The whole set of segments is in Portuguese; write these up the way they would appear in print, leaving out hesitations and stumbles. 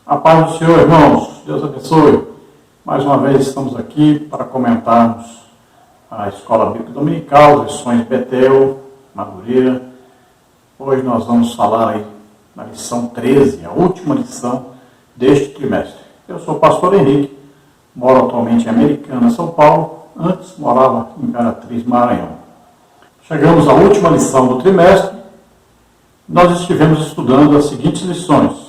A paz do Senhor, irmãos. Deus abençoe. Mais uma vez estamos aqui para comentarmos a Escola Bíblica Dominical, lições Betel, Madureira. Hoje nós vamos falar aí na lição 13, a última lição deste trimestre. Eu sou o pastor Henrique, moro atualmente em Americana, São Paulo. Antes morava em Imperatriz, Maranhão. Chegamos à última lição do trimestre. Nós estivemos estudando as seguintes lições.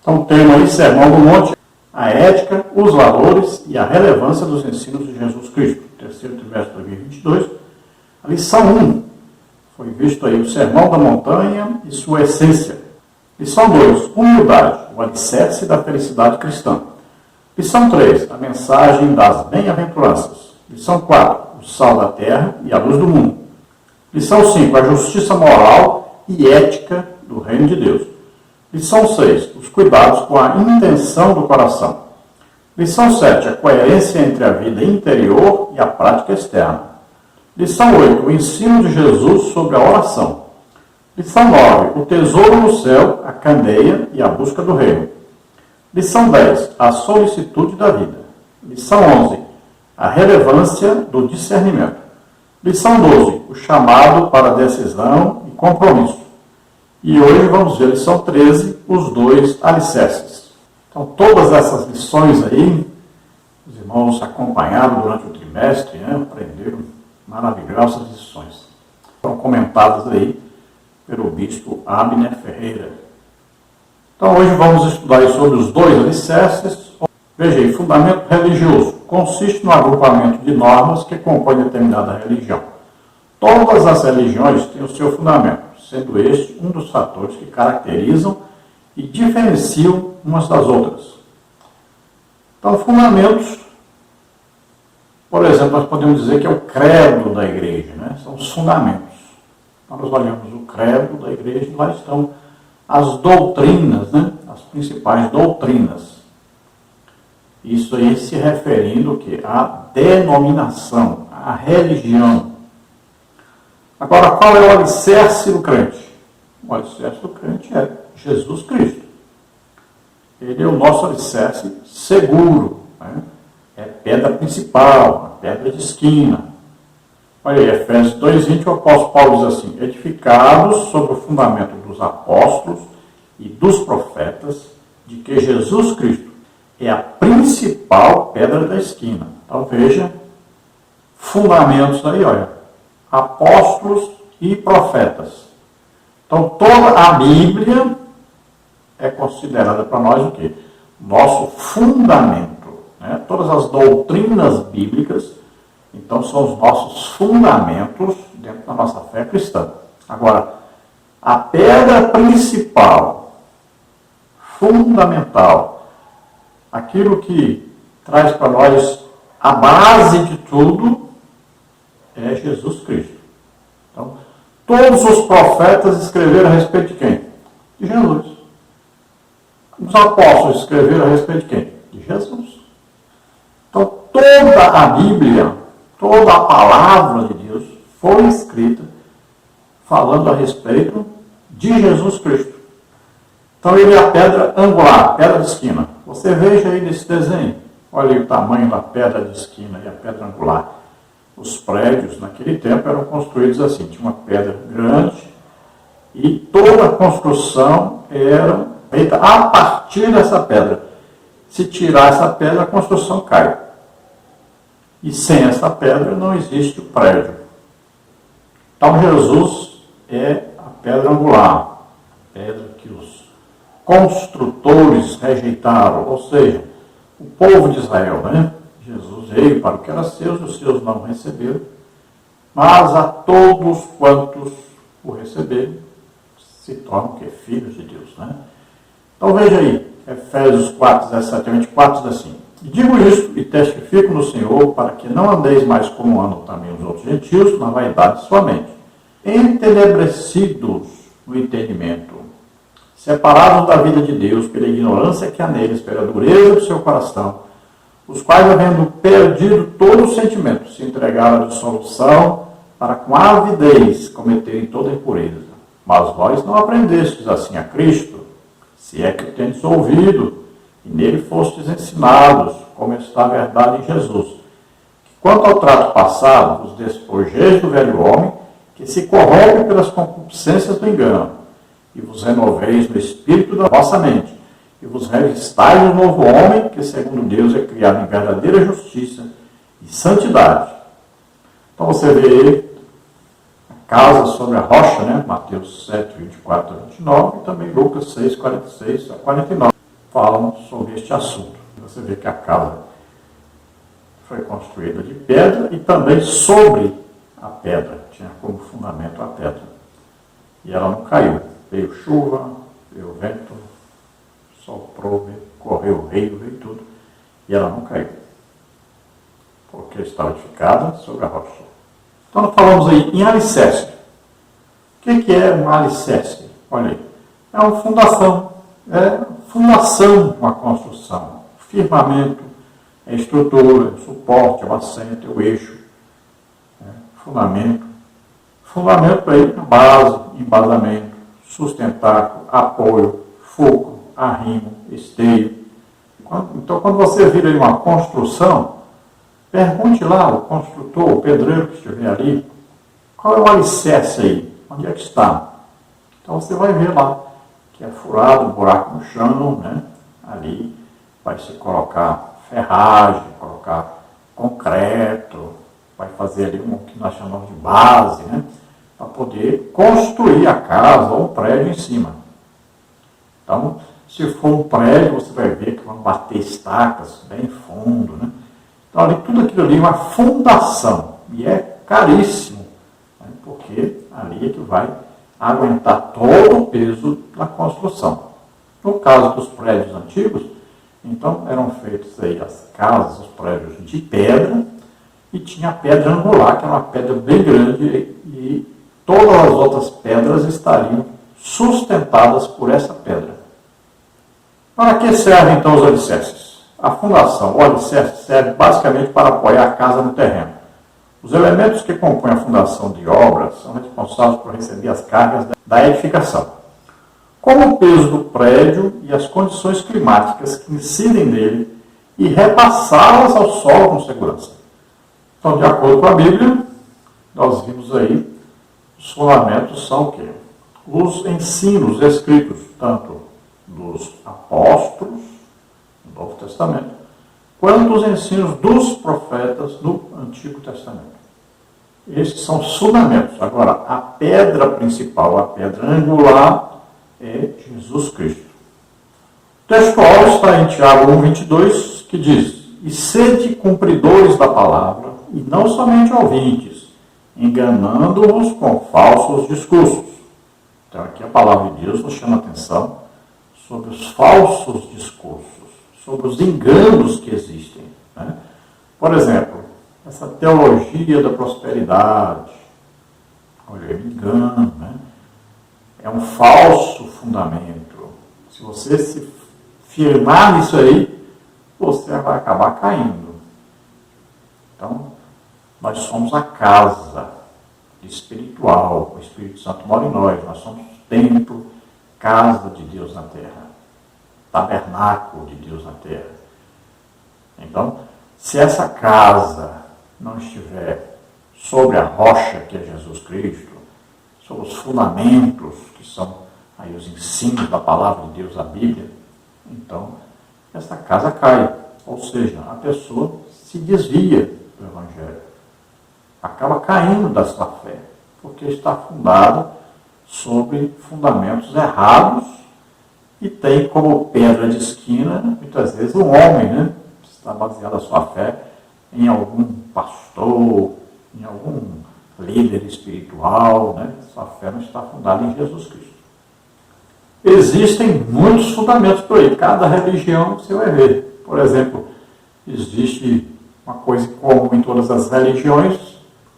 Então, o tema aí, Sermão do Monte, a ética, os valores e a relevância dos ensinos de Jesus Cristo. Terceiro trimestre de 2022. A lição 1 foi visto aí o Sermão da Montanha e sua essência. Lição 2, humildade, o alicerce da felicidade cristã. Lição 3, a mensagem das bem-aventuranças. Lição 4, o sal da terra e a luz do mundo. Lição 5, a justiça moral e ética do reino de Deus. Lição 6, os cuidados com a intenção do coração. Lição 7, a coerência entre a vida interior e a prática externa. Lição 8, o ensino de Jesus sobre a oração. Lição 9, o tesouro no céu, a candeia e a busca do reino. Lição 10, a solicitude da vida. Lição 11, a relevância do discernimento. Lição 12, o chamado para decisão e compromisso. E hoje vamos ver a lição 13, os dois alicerces. Então, todas essas lições aí, os irmãos acompanharam durante o trimestre, aprenderam maravilhosas lições. Foram comentadas aí pelo bispo Abner Ferreira. Então, hoje vamos estudar aí sobre os dois alicerces. Veja aí, fundamento religioso. Consiste no agrupamento de normas que compõem determinada religião. Todas as religiões têm o seu fundamento, sendo este um dos fatores que caracterizam e diferenciam umas das outras. Então, fundamentos, por exemplo, nós podemos dizer que é o credo da igreja, são os fundamentos. Nós olhamos o credo da igreja e lá estão as doutrinas, as principais doutrinas. Isso aí se referindo à denominação, à religião. Agora, qual é o alicerce do crente? O alicerce do crente é Jesus Cristo. Ele é o nosso alicerce seguro. É a pedra principal, a pedra de esquina. Olha aí, Efésios 2:20, o apóstolo Paulo diz assim: edificados sobre o fundamento dos apóstolos e dos profetas, de que Jesus Cristo é a principal pedra da esquina. Então veja, fundamentos aí, olha, apóstolos e profetas. Então toda a Bíblia é considerada para nós o quê? Nosso fundamento. Todas as doutrinas bíblicas, então, são os nossos fundamentos dentro da nossa fé cristã. Agora, a pedra principal, fundamental, aquilo que traz para nós a base de tudo, é Jesus Cristo. Então, todos os profetas escreveram a respeito de quem? De Jesus. Os apóstolos escreveram a respeito de quem? De Jesus. Então, toda a Bíblia, toda a palavra de Deus foi escrita falando a respeito de Jesus Cristo. Então, ele é a pedra angular, a pedra de esquina. Você veja aí nesse desenho. Olha aí o tamanho da pedra de esquina e a pedra angular. Os prédios, naquele tempo, eram construídos assim. Tinha uma pedra grande e toda a construção era feita a partir dessa pedra. Se tirar essa pedra, a construção cai. E sem essa pedra não existe o prédio. Então Jesus é a pedra angular, a pedra que os construtores rejeitaram, ou seja, o povo de Israel, Jesus veio para o que era seu, os seus não receberam, mas a todos quantos o receberam, se tornam filhos de Deus. Então veja aí, Efésios 4:17-24 diz assim: digo isto e testifico no Senhor, para que não andeis mais como andam também os outros gentios, na vaidade de sua mente, entenebrecidos no entendimento, separados da vida de Deus pela ignorância que há neles, pela dureza do seu coração, os quais, havendo perdido todo o sentimento, se entregaram à dissolução, para com avidez cometerem toda impureza. Mas vós não aprendestes assim a Cristo, se é que tendes ouvido e nele fostes ensinados, como está a verdade em Jesus. Que quanto ao trato passado, vos despojeis do velho homem, que se corrompe pelas concupiscências do engano, e vos renoveis no espírito da vossa mente, e vos revistais do novo homem, que segundo Deus é criado em verdadeira justiça e santidade. Então você vê a casa sobre a rocha, né? Mateus 7, 24 a 29, e também Lucas 6, 46 a 49, falam sobre este assunto. Você vê que a casa foi construída de pedra e também sobre a pedra, tinha como fundamento a pedra. E ela não caiu. Veio chuva, veio vento, soprou, correu o rio, veio tudo, e ela não caiu, porque estava edificada sobre a rocha. Então nós falamos aí em alicerce. O que é um alicerce? Olha aí, é uma fundação, de uma construção, firmamento, é estrutura, é suporte, é o assento, é o eixo, fundamento. Fundamento aí, base, embasamento, sustentáculo, apoio, fulcro, arrimo, esteio. Então, quando você vira aí uma construção, pergunte lá ao construtor, o pedreiro que estiver ali, qual é o alicerce aí? Onde é que está? Então, você vai ver lá que é furado, um buraco no chão, né? Ali vai se colocar ferragem, colocar concreto, vai fazer ali o que nós chamamos de base, né? Para poder construir a casa ou um prédio em cima. Então, se for um prédio, você vai ver que vão bater estacas bem fundo, né? Então, ali, tudo aquilo ali é uma fundação, e é caríssimo, né? Porque ali é que vai aguentar todo o peso da construção. No caso dos prédios antigos, então, eram feitos aí as casas, os prédios de pedra, e tinha a pedra angular, que era uma pedra bem grande, e todas as outras pedras estariam sustentadas por essa pedra. Para que servem então os alicerces? A fundação, o alicerce, serve basicamente para apoiar a casa no terreno. Os elementos que compõem a fundação de obras são responsáveis por receber as cargas da edificação. Como o peso do prédio e as condições climáticas que incidem nele, e repassá-las ao solo com segurança. Então, de acordo com a Bíblia, nós vimos aí, os fundamentos são o quê? Os ensinos escritos, tanto dos apóstolos, no Novo Testamento, quanto os ensinos dos profetas no Antigo Testamento. Esses são os fundamentos. Agora, a pedra principal, a pedra angular, é Jesus Cristo. O textual está em Tiago 1,22, que diz: e sede cumpridores da palavra, e não somente ouvintes, enganando-vos com falsos discursos. Então, aqui a palavra de Deus nos chama a atenção sobre os falsos discursos, sobre os enganos que existem, né? Por exemplo, essa teologia da prosperidade, olha, engano, né? É um falso fundamento. Se você se firmar nisso aí, você vai acabar caindo. Então, nós somos a casa espiritual, o Espírito Santo mora em nós somos templo, casa de Deus na terra, tabernáculo de Deus na terra. Então, se essa casa não estiver sobre a rocha que é Jesus Cristo, sobre os fundamentos que são aí os ensinos da palavra de Deus, a Bíblia, então essa casa cai, ou seja, a pessoa se desvia do Evangelho, acaba caindo da sua fé, porque está fundada sobre fundamentos errados e tem como pedra de esquina, muitas vezes, um homem, né? Está baseada a sua fé em algum pastor, em algum líder espiritual, né? Sua fé não está fundada em Jesus Cristo. Existem muitos fundamentos por aí, cada religião você vai ver. Por exemplo, existe uma coisa comum em todas as religiões,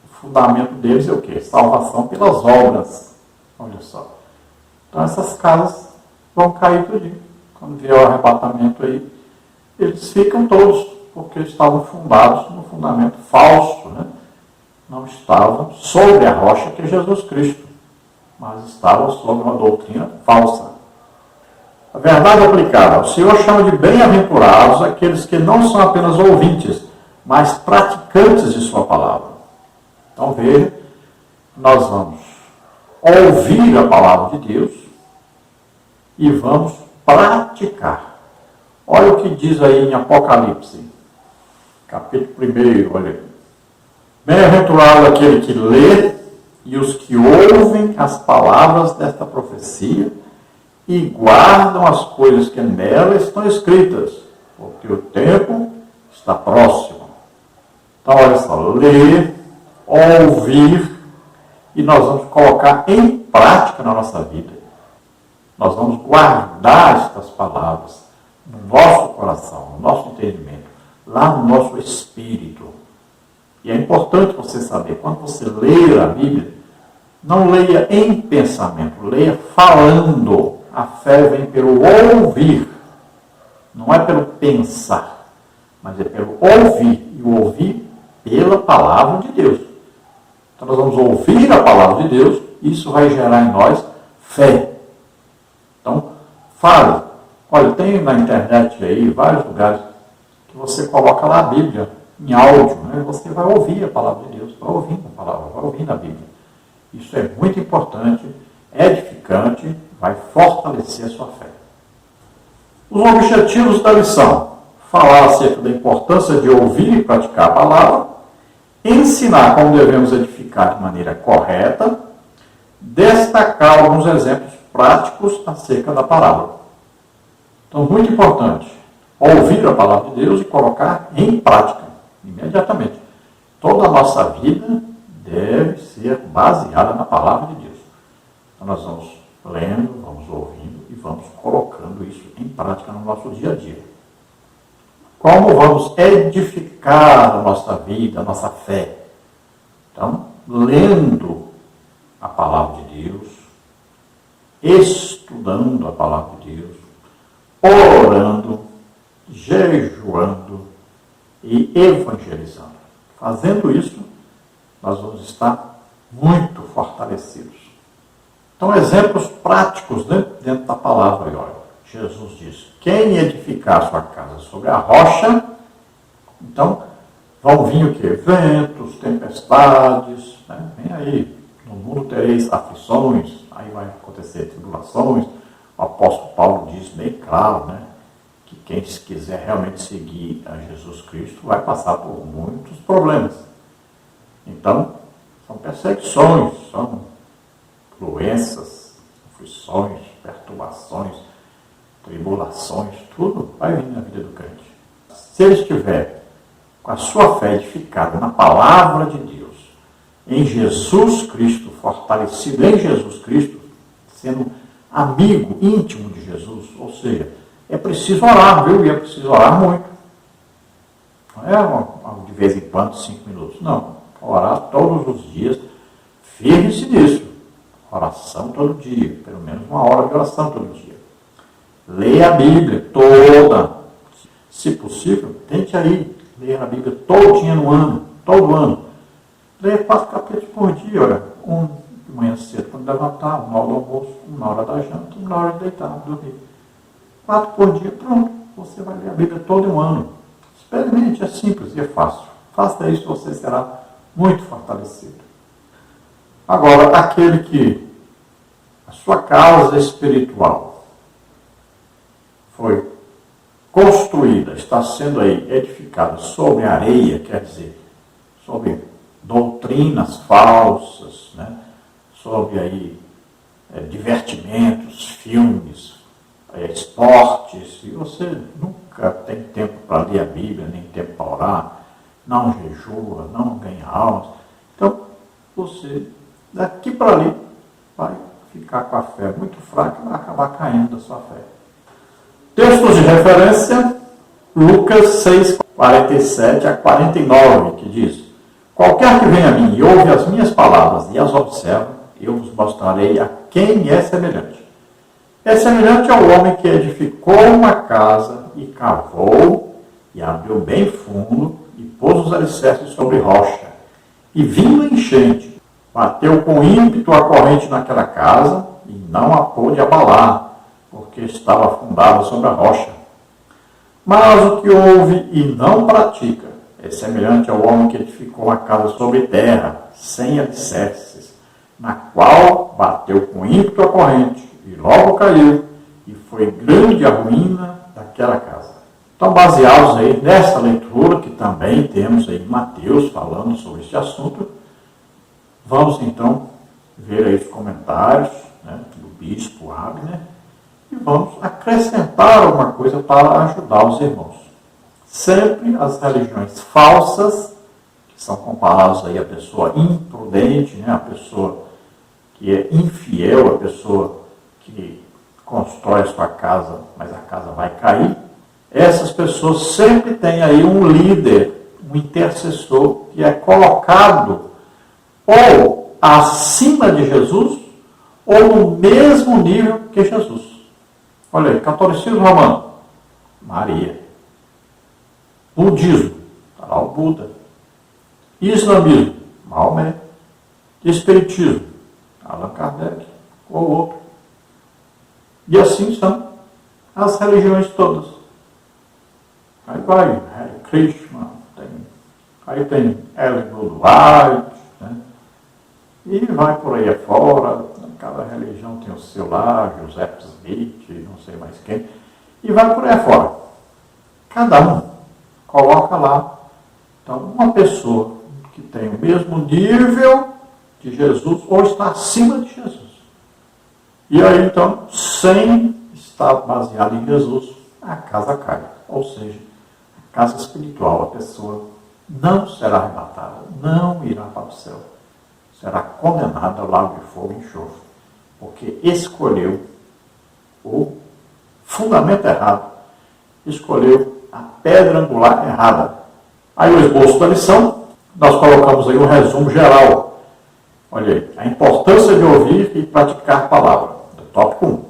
o fundamento deles é o quê? Salvação pelas obras. Olha só. Então essas casas vão cair tudinho. Quando vier o arrebatamento aí, eles ficam todos, porque estavam fundados no fundamento falso, né? Não estavam sobre a rocha que é Jesus Cristo, mas estavam sobre uma doutrina falsa. A verdade aplicada. O Senhor chama de bem-aventurados aqueles que não são apenas ouvintes, mas praticantes de sua palavra. Então veja, nós vamos ouvir a palavra de Deus e vamos praticar. Olha o que diz aí em Apocalipse, capítulo 1, olha aí. Bem-aventurado aquele que lê e os que ouvem as palavras desta profecia e guardam as coisas que nela estão escritas, porque o tempo está próximo. Então, olha só, ler, ouvir, e nós vamos colocar em prática na nossa vida. Nós vamos guardar estas palavras no nosso coração, no nosso entendimento, lá no nosso espírito. E é importante você saber, quando você ler a Bíblia, não leia em pensamento, leia falando. A fé vem pelo ouvir, não é pelo pensar, mas é pelo ouvir, e o ouvir pela palavra de Deus. Então nós vamos ouvir a palavra de Deus, e isso vai gerar em nós fé. Então, fale. Olha, tem na internet aí, vários lugares, que você coloca lá a Bíblia em áudio, né? Você vai ouvir a palavra de Deus, vai ouvindo a palavra, vai ouvindo a Bíblia. Isso é muito importante, edificante, vai fortalecer a sua fé. Os objetivos da lição: falar acerca da importância de ouvir e praticar a palavra, ensinar como devemos edificar de maneira correta, destacar alguns exemplos práticos acerca da palavra. Então, muito importante, ouvir a palavra de Deus e colocar em prática, imediatamente. Toda a nossa vida deve ser baseada na palavra de Deus. Então, nós vamos lendo, vamos ouvindo e vamos colocando isso em prática no nosso dia a dia. Como vamos edificar a nossa vida, a nossa fé? Então, lendo a palavra de Deus, estudando a palavra de Deus, orando, jejuando e evangelizando. Fazendo isso, nós vamos estar muito fortalecidos. Então, exemplos práticos dentro da palavra. Olha, Jesus diz: quem edificar sua casa sobre a rocha, então vão vir o quê? Ventos, tempestades, né? Vem aí, no mundo tereis aflições, aí vai acontecer tribulações. O apóstolo Paulo diz bem claro, né, que quem quiser realmente seguir a Jesus Cristo vai passar por muitos problemas. Então, são perseguições, são doenças, aflições, perturbações, tribulações, tudo vai vir na vida do crente. Se ele estiver com a sua fé edificada na palavra de Deus, em Jesus Cristo, fortalecido em Jesus Cristo, sendo amigo íntimo de Jesus, ou seja, é preciso orar, viu? E é preciso orar muito. Não é de vez em quando, 5 minutos. Não. Orar todos os dias. Firme-se nisso. Oração todo dia. Pelo menos 1 hora de oração todo dia. Leia a Bíblia toda. Se possível, tente aí ler a Bíblia todinha no ano. Todo ano. Leia 4 capítulos por dia. Olha, um de manhã cedo, quando levantar, 1 hora do almoço, 1 hora da janta, 1 hora de deitar, dormir. 4 por dia, pronto. Você vai ler a Bíblia todo um ano. Experimente, é simples e é fácil. Faça isso, você será muito fortalecido. Agora, aquele que a sua casa espiritual foi construída, está sendo aí edificada sobre areia, quer dizer, sobre doutrinas falsas, né? Sobre aí divertimentos, filmes, esportes, e você nunca tem tempo para ler a Bíblia, nem tempo para orar, não jejua, não ganha almas. Então, você, daqui para ali, vai ficar com a fé muito fraca e vai acabar caindo da sua fé. Textos de referência, Lucas 6, 47 a 49, que diz: qualquer que venha a mim e ouve as minhas palavras e as observa, eu vos mostrarei a quem é semelhante. É semelhante ao homem que edificou uma casa e cavou e abriu bem fundo e pôs os alicerces sobre rocha. E vindo enchente, bateu com ímpeto a corrente naquela casa e não a pôde abalar, porque estava fundada sobre a rocha. Mas o que ouve e não pratica é semelhante ao homem que edificou uma casa sobre terra, sem alicerces, na qual bateu com ímpeto a corrente, e logo caiu, e foi grande a ruína daquela casa. Então, baseados aí nessa leitura, que também temos aí Mateus falando sobre este assunto, vamos então ver aí os comentários, né, do bispo Abner, e vamos acrescentar alguma coisa para ajudar os irmãos. Sempre as religiões falsas, que são comparadas aí a pessoa imprudente, né, a pessoa que é infiel, a pessoa que constrói a sua casa, mas a casa vai cair, essas pessoas sempre têm aí um líder, um intercessor, que é colocado ou acima de Jesus, ou no mesmo nível que Jesus. Olha aí, catolicismo romano, Maria. Budismo, está lá o Buda. Islamismo, Maomé. Espiritismo, Allan Kardec ou outro. E assim são as religiões todas. Aí vai Hare Krishna, aí tem Ellen White, né? E vai por aí afora. Cada religião tem o seu lá, José Smith, não sei mais quem, e vai por aí afora. Cada um coloca lá, então, uma pessoa que tem o mesmo nível de Jesus ou está acima de Jesus. E aí, então, sem estar baseado em Jesus, a casa cai. Ou seja, a casa espiritual, a pessoa não será arrebatada, não irá para o céu. Será condenada ao lago de fogo e enxofre. Porque escolheu o fundamento errado, escolheu a pedra angular errada. Aí o esboço da lição, nós colocamos aí um resumo geral. Olha aí, a importância de ouvir e praticar a palavra, do tópico 1.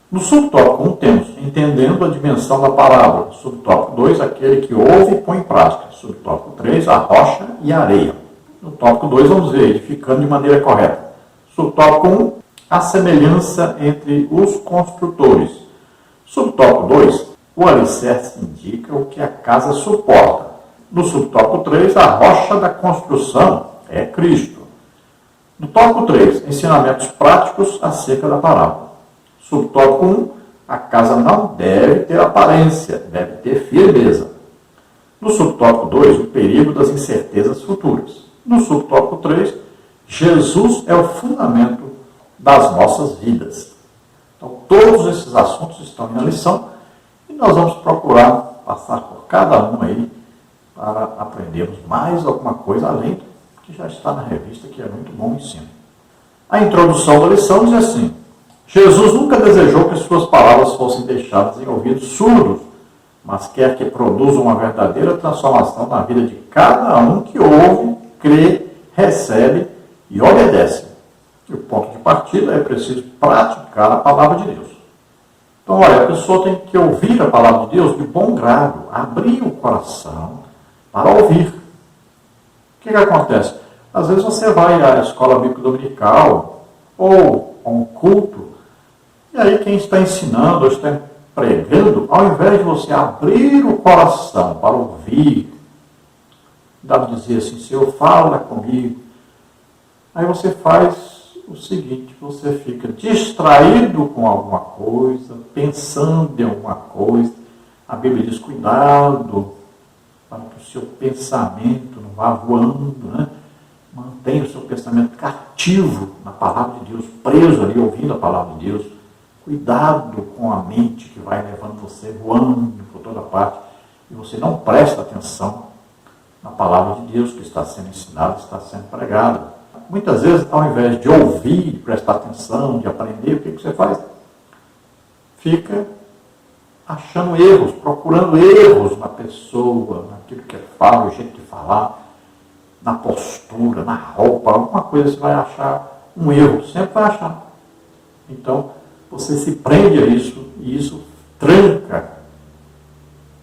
No subtópico 1 temos entendendo a dimensão da palavra. Subtópico 2, aquele que ouve e põe em prática. Subtópico 3, a rocha e a areia. No tópico 2 vamos ver, edificando de maneira correta. Subtópico 1, a semelhança entre os construtores. Subtópico 2, o alicerce indica o que a casa suporta. No subtópico 3, a rocha da construção é Cristo. No tópico 3, ensinamentos práticos acerca da palavra. Subtópico 1, a casa não deve ter aparência, deve ter firmeza. No subtópico 2, o perigo das incertezas futuras. No subtópico 3, Jesus é o fundamento das nossas vidas. Então, todos esses assuntos estão na lição e nós vamos procurar passar por cada um aí para aprendermos mais alguma coisa além do que já está na revista, que é muito bom ensino. A introdução da lição diz assim: Jesus nunca desejou que suas palavras fossem deixadas em ouvidos surdos, mas quer que produzam uma verdadeira transformação na vida de cada um que ouve, crê, recebe e obedece. E o ponto de partida é preciso praticar a palavra de Deus. Então, olha, a pessoa tem que ouvir a palavra de Deus de bom grado, abrir o coração para ouvir. O que acontece? Às vezes você vai à escola bíblica dominical ou a um culto, e aí quem está ensinando ou está pregando, ao invés de você abrir o coração para ouvir, dá para dizer assim: Senhor, fala comigo. Aí você faz o seguinte: você fica distraído com alguma coisa, pensando em alguma coisa. A Bíblia diz: cuidado para que o seu pensamento não vá voando, né? Mantenha o seu pensamento cativo na palavra de Deus, preso ali, ouvindo a palavra de Deus. Cuidado com a mente que vai levando você voando por toda parte e você não presta atenção na palavra de Deus que está sendo ensinada, está sendo pregada. Muitas vezes, ao invés de ouvir, de prestar atenção, de aprender, o que você faz? Fica achando erros, procurando erros na pessoa, naquilo que fala, o jeito de falar, na postura, na roupa, alguma coisa você vai achar um erro, sempre vai achar. Então, você se prende a isso e isso tranca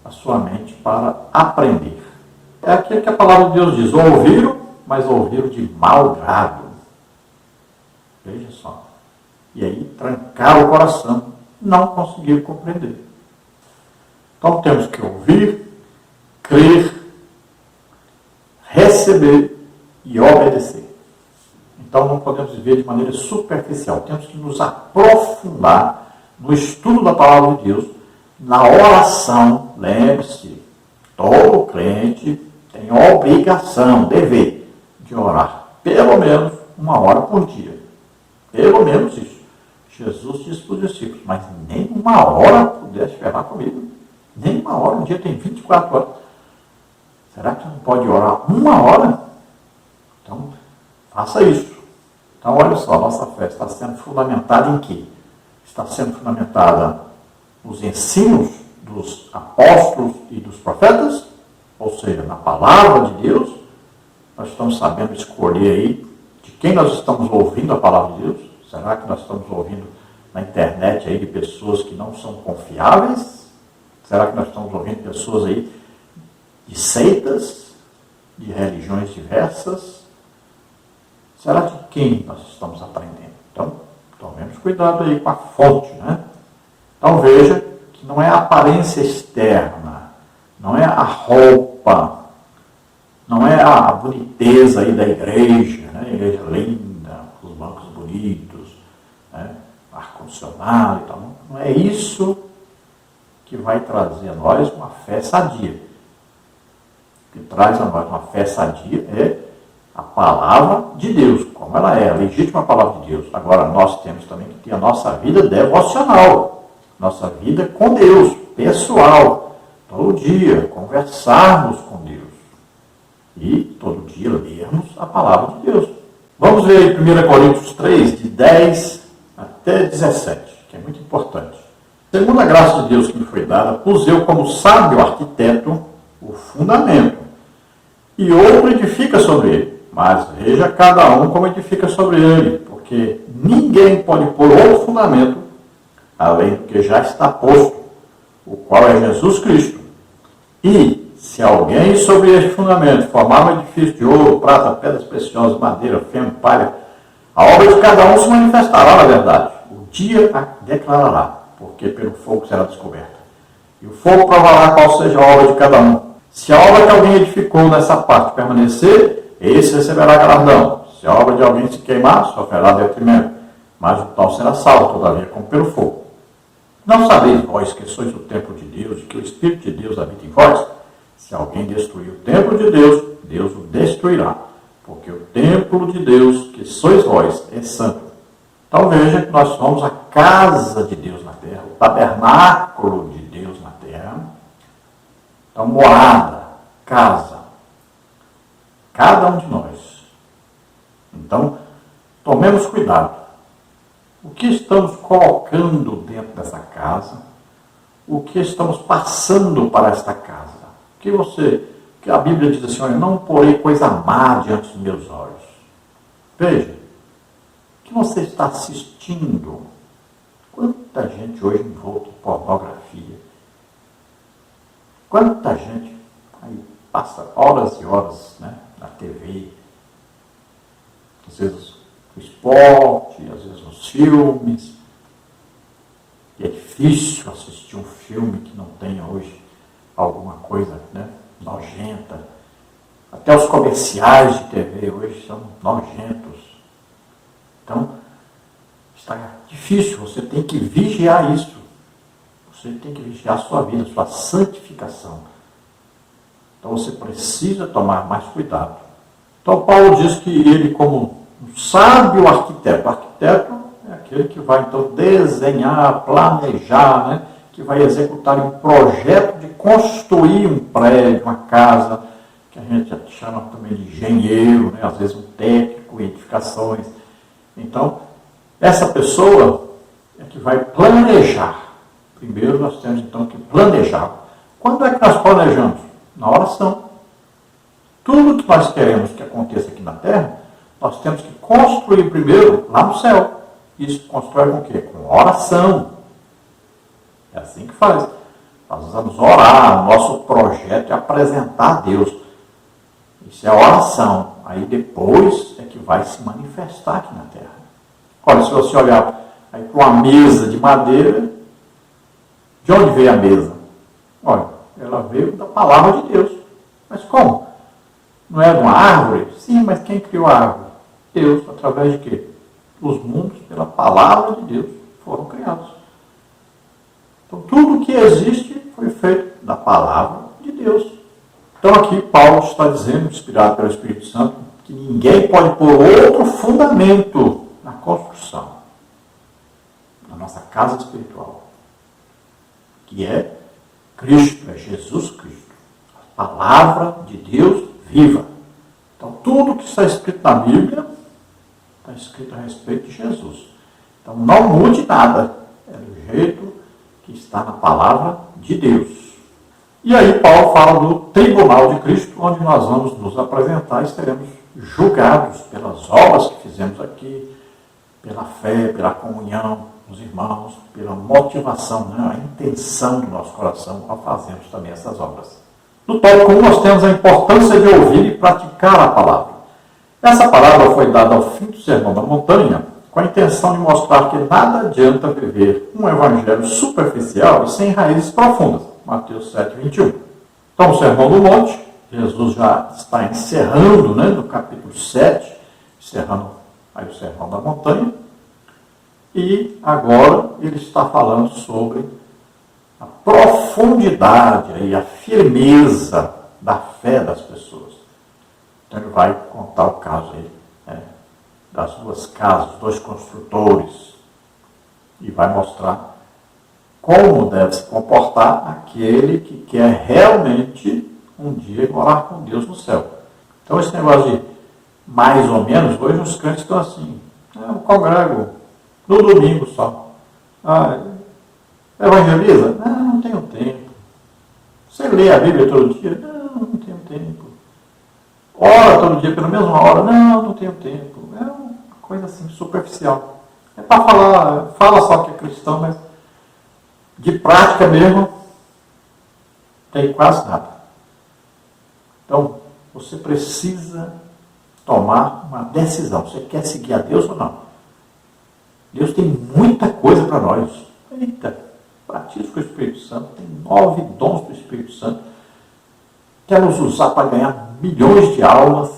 a sua mente para aprender. É aquilo que a palavra de Deus diz: ouviram, mas ouviram de mau grado. Veja só. E aí trancar o coração. não conseguiram compreender. Então temos que ouvir, crer, receber e obedecer. Então não podemos viver de maneira superficial. Temos que nos aprofundar no estudo da palavra de Deus, na oração. Lembre-se, todo crente tem a obrigação, dever, de orar pelo menos 1 hora por dia. Pelo menos isso. Jesus disse para os discípulos, mas nem 1 hora pudesse esperar comigo. Nem 1 hora, um dia tem 24 horas. Será que você não pode orar 1 hora? Então, faça isso. Então, olha só, a nossa fé está sendo fundamentada em quê? Está sendo fundamentada nos ensinos dos apóstolos e dos profetas, ou seja, na palavra de Deus. Nós estamos sabendo escolher aí de quem nós estamos ouvindo a palavra de Deus. Será que nós estamos ouvindo na internet aí de pessoas que não são confiáveis? Será que nós estamos ouvindo pessoas aí de seitas, de religiões diversas? Será de quem nós estamos aprendendo? Então, tomemos cuidado aí com a fonte, né? Então veja que não é a aparência externa, não é a roupa, não é a boniteza aí da igreja, né? A igreja linda, os bancos bonitos, né? Ar-condicionado e tal. Não é isso que vai trazer a nós uma fé sadia. O que traz a nós uma fé sadia é a palavra de Deus, como ela é, a legítima palavra de Deus. Agora, nós temos também que ter a nossa vida devocional, nossa vida com Deus, pessoal, todo dia, conversarmos com Deus e todo dia lermos a palavra de Deus. Vamos ver em 1 Coríntios 3, de 10 até 17, que é muito importante. Segundo a graça de Deus que me foi dada, pus eu como sábio arquiteto o fundamento, e outro edifica sobre ele. Mas veja cada um como edifica sobre ele, porque ninguém pode pôr outro fundamento, além do que já está posto, o qual é Jesus Cristo. E, se alguém sobre este fundamento formar um edifício de ouro, prata, pedras preciosas, madeira, feno, palha, a obra de cada um se manifestará na verdade. O dia a declarará, porque pelo fogo será descoberta. E o fogo provará qual seja a obra de cada um. Se a obra que alguém edificou nessa parte permanecer, esse receberá galardão. Se a obra de alguém se queimar, sofrerá detrimento. Mas o tal será salvo, todavia, como pelo fogo. Não sabeis vós que sois o templo de Deus, e que o Espírito de Deus habita em vós? Se alguém destruir o templo de Deus, Deus o destruirá. Porque o templo de Deus, que sois vós, é santo. Então veja que nós somos a casa de Deus na terra, o tabernáculo de Deus na terra. Então, morada, casa. Cada um de nós. Então, tomemos cuidado. O que estamos colocando dentro dessa casa? O que estamos passando para esta casa? Que a Bíblia diz assim, olha, não porei coisa má diante dos meus olhos. Veja, o que você está assistindo? Quanta gente hoje envolta em pornografia? Quanta gente aí passa horas e horas, né, na TV, às vezes no esporte, às vezes nos filmes. E é difícil assistir um filme que não tenha hoje alguma coisa, né, nojenta. Até os comerciais de TV hoje são nojentos. Então, está difícil, você tem que vigiar isso. Você tem que vigiar a sua vida, a sua santificação. Então você precisa tomar mais cuidado. Então Paulo diz que ele, como um sábio arquiteto, é aquele que vai então desenhar, planejar, né? Que vai executar um projeto de construir um prédio, uma casa, que a gente chama também de engenheiro, né? Às vezes um técnico em edificações. Então, essa pessoa é que vai planejar. Primeiro nós temos então que planejar. Quando é que nós planejamos? Na oração. Tudo que nós queremos que aconteça aqui na terra, nós temos que construir primeiro lá no céu. Isso constrói com o quê? Com oração. É assim que faz. Nós vamos orar, o nosso projeto é apresentar a Deus. Isso é oração. Aí depois é que vai se manifestar aqui na terra. Olha, se você olhar aí para uma mesa de madeira, De onde veio a mesa? Olha, ela veio da palavra de Deus. Mas como? Não é de uma árvore? Sim, mas quem criou a árvore? Deus, através de quê? Os mundos, pela palavra de Deus, foram criados. Então, tudo que existe foi feito da palavra de Deus. Então, aqui Paulo está dizendo, inspirado pelo Espírito Santo, que ninguém pode pôr outro fundamento na construção da nossa casa espiritual, que é Cristo, é Jesus Cristo, a palavra de Deus viva. Então, tudo que está escrito na Bíblia está escrito a respeito de Jesus. Então, não mude nada. É do jeito que está na palavra de Deus. E aí Paulo fala do tribunal de Cristo, onde nós vamos nos apresentar e seremos julgados pelas obras que fizemos aqui, pela fé, pela comunhão com os irmãos, pela motivação, a intenção do nosso coração ao fazermos também essas obras. No tópico 1, nós temos a importância de ouvir e praticar a palavra. Essa palavra foi dada ao fim do Sermão da Montanha, com a intenção de mostrar que nada adianta viver um evangelho superficial e sem raízes profundas. Mateus 7, 21. Então, o Sermão do Monte, Jesus já está encerrando, no capítulo 7, encerrando aí o Sermão da Montanha, e agora ele está falando sobre a profundidade e a firmeza da fé das pessoas. Então ele vai contar o caso aí, das duas casas, dois construtores, e vai mostrar como deve se comportar aquele que quer realmente um dia morar com Deus no céu. Então esse negócio de mais ou menos, hoje os crentes estão assim, eu congrego no domingo só. Evangeliza? Não tenho tempo. Você lê a Bíblia todo dia? Não tenho tempo. Ora todo dia pela mesma hora? Não tenho tempo. É uma coisa assim, superficial. É para falar, fala só que é cristão, mas de prática mesmo, tem quase nada. Então, você precisa tomar uma decisão. Você quer seguir a Deus ou não? Deus tem muita coisa para nós. Eita, batismo com o Espírito Santo, tem 9 dons do Espírito Santo. Quer nos usar para ganhar milhões de almas.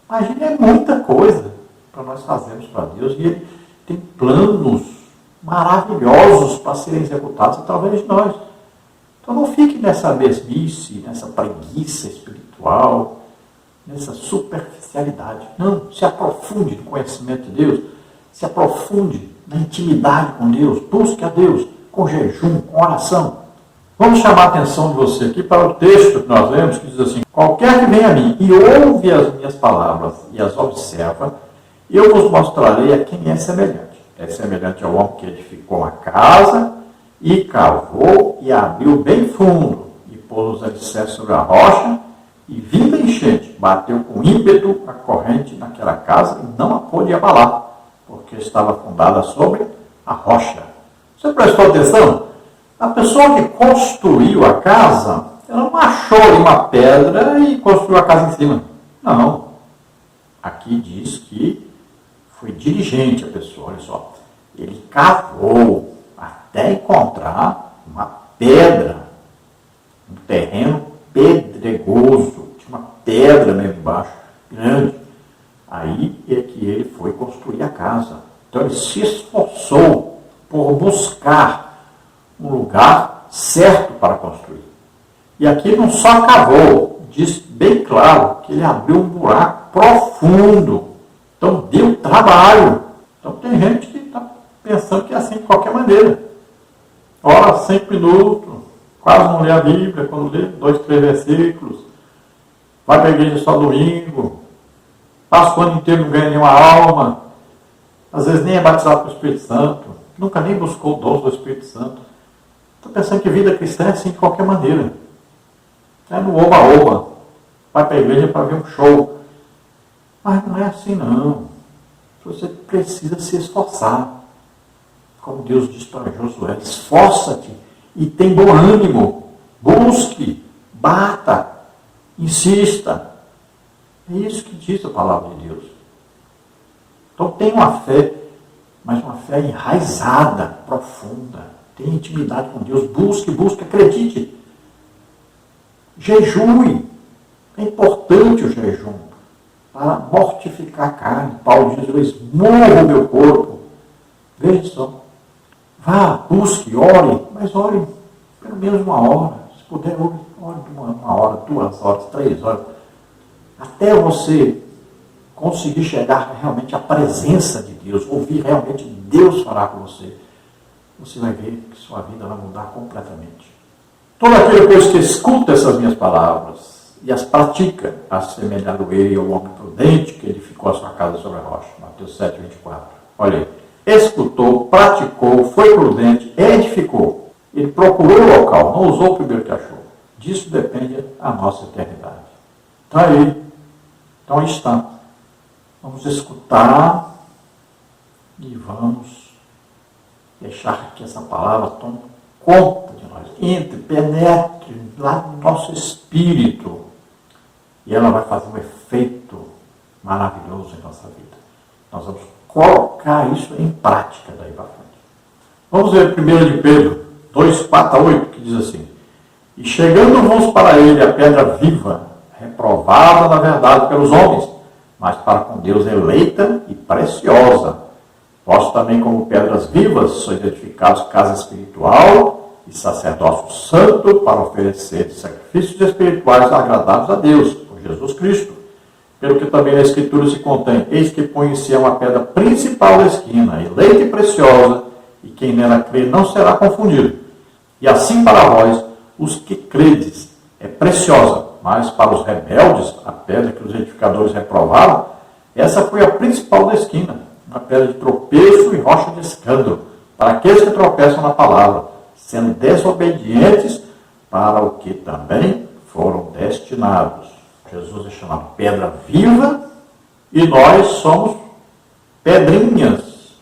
Imagina, é muita coisa para nós fazermos para Deus. E Ele tem planos maravilhosos para serem executados através de nós. Então não fique nessa mesmice, nessa preguiça espiritual, nessa superficialidade. Não, se aprofunde no conhecimento de Deus, se aprofunde na intimidade com Deus, busque a Deus com jejum, com oração. Vamos chamar a atenção de você aqui para o texto que nós lemos, que diz assim: qualquer que venha a mim e ouve as minhas palavras e as observa, eu vos mostrarei a quem é semelhante. É semelhante ao homem que edificou uma casa e cavou e abriu bem fundo e pôs os alicerces sobre a rocha e vindo a enchente, bateu com ímpeto a corrente naquela casa e não a pôde abalar, porque estava fundada sobre a rocha. Você prestou atenção? A pessoa que construiu a casa, ela não achou ali uma pedra e construiu a casa em cima. Não. Aqui diz que foi diligente a pessoa, olha só. Ele cavou até encontrar uma pedra, um terreno pedregoso, tinha uma pedra mesmo embaixo, grande. Aí é que ele foi construir a casa. Então ele se esforçou por buscar um lugar certo para construir. E aqui não só cavou, diz bem claro que ele abriu um buraco profundo. Então deu trabalho. Então tem gente que está pensando que é assim de qualquer maneira. Ora 5 minutos, quase não lê a Bíblia, quando lê 2, 3 versículos, vai para a igreja só domingo, passa o ano inteiro, não ganha nenhuma alma, às vezes nem é batizado com o Espírito Santo, nunca nem buscou o dom do Espírito Santo. Estou pensando que vida cristã é assim de qualquer maneira. É no oba-oba, vai para a igreja para ver um show. Mas não é assim não. Você precisa se esforçar. Como Deus diz para Josué, esforça-te e tem bom ânimo. Busque, bata, insista. É isso que diz a palavra de Deus. Então tem uma fé, mas uma fé enraizada, profunda. Tenha intimidade com Deus. Busque, acredite. Jejue. É importante o jejum para mortificar a carne. Paulo diz, eu esmurro o meu corpo. Veja só. Vá, busque, ore, mas ore pelo menos 1 hora. Se puder, ore 1 hora, 2 horas, 3 horas. Até você conseguir chegar realmente à presença de Deus, ouvir realmente Deus falar com você, você vai ver que sua vida vai mudar completamente. Todo aquele, pois, que escuta essas minhas palavras e as pratica, assemelhado-ei ao homem prudente que edificou a sua casa sobre a rocha. Mateus 7, 24. Olha aí. Escutou, praticou, foi prudente, edificou. Ele procurou o local, não usou o primeiro que achou. Disso depende a nossa eternidade. Está aí. Então aí está. Vamos escutar e vamos deixar que essa palavra tome conta de nós. Entre, penetre lá no nosso espírito. E ela vai fazer um efeito maravilhoso em nossa vida. Nós vamos colocar isso em prática daí para frente. Vamos ver 1 de Pedro 2, 4 a 8, que diz assim: E chegando-vos para ele a pedra viva, reprovada na verdade pelos homens, mas para com Deus eleita e preciosa. Vós também, como pedras vivas, sois edificados casa espiritual e sacerdócio santo para oferecer sacrifícios espirituais agradáveis a Deus, por Jesus Cristo. Pelo que também na Escritura se contém, eis que põe em si uma pedra principal da esquina, eleita e preciosa, e quem nela crê não será confundido. E assim para vós, os que credes, é preciosa, mas para os rebeldes, a pedra que os edificadores reprovaram, essa foi a principal da esquina, uma pedra de tropeço e rocha de escândalo, para aqueles que tropeçam na palavra, sendo desobedientes para o que também foram destinados. Jesus é chamado pedra viva e nós somos pedrinhas.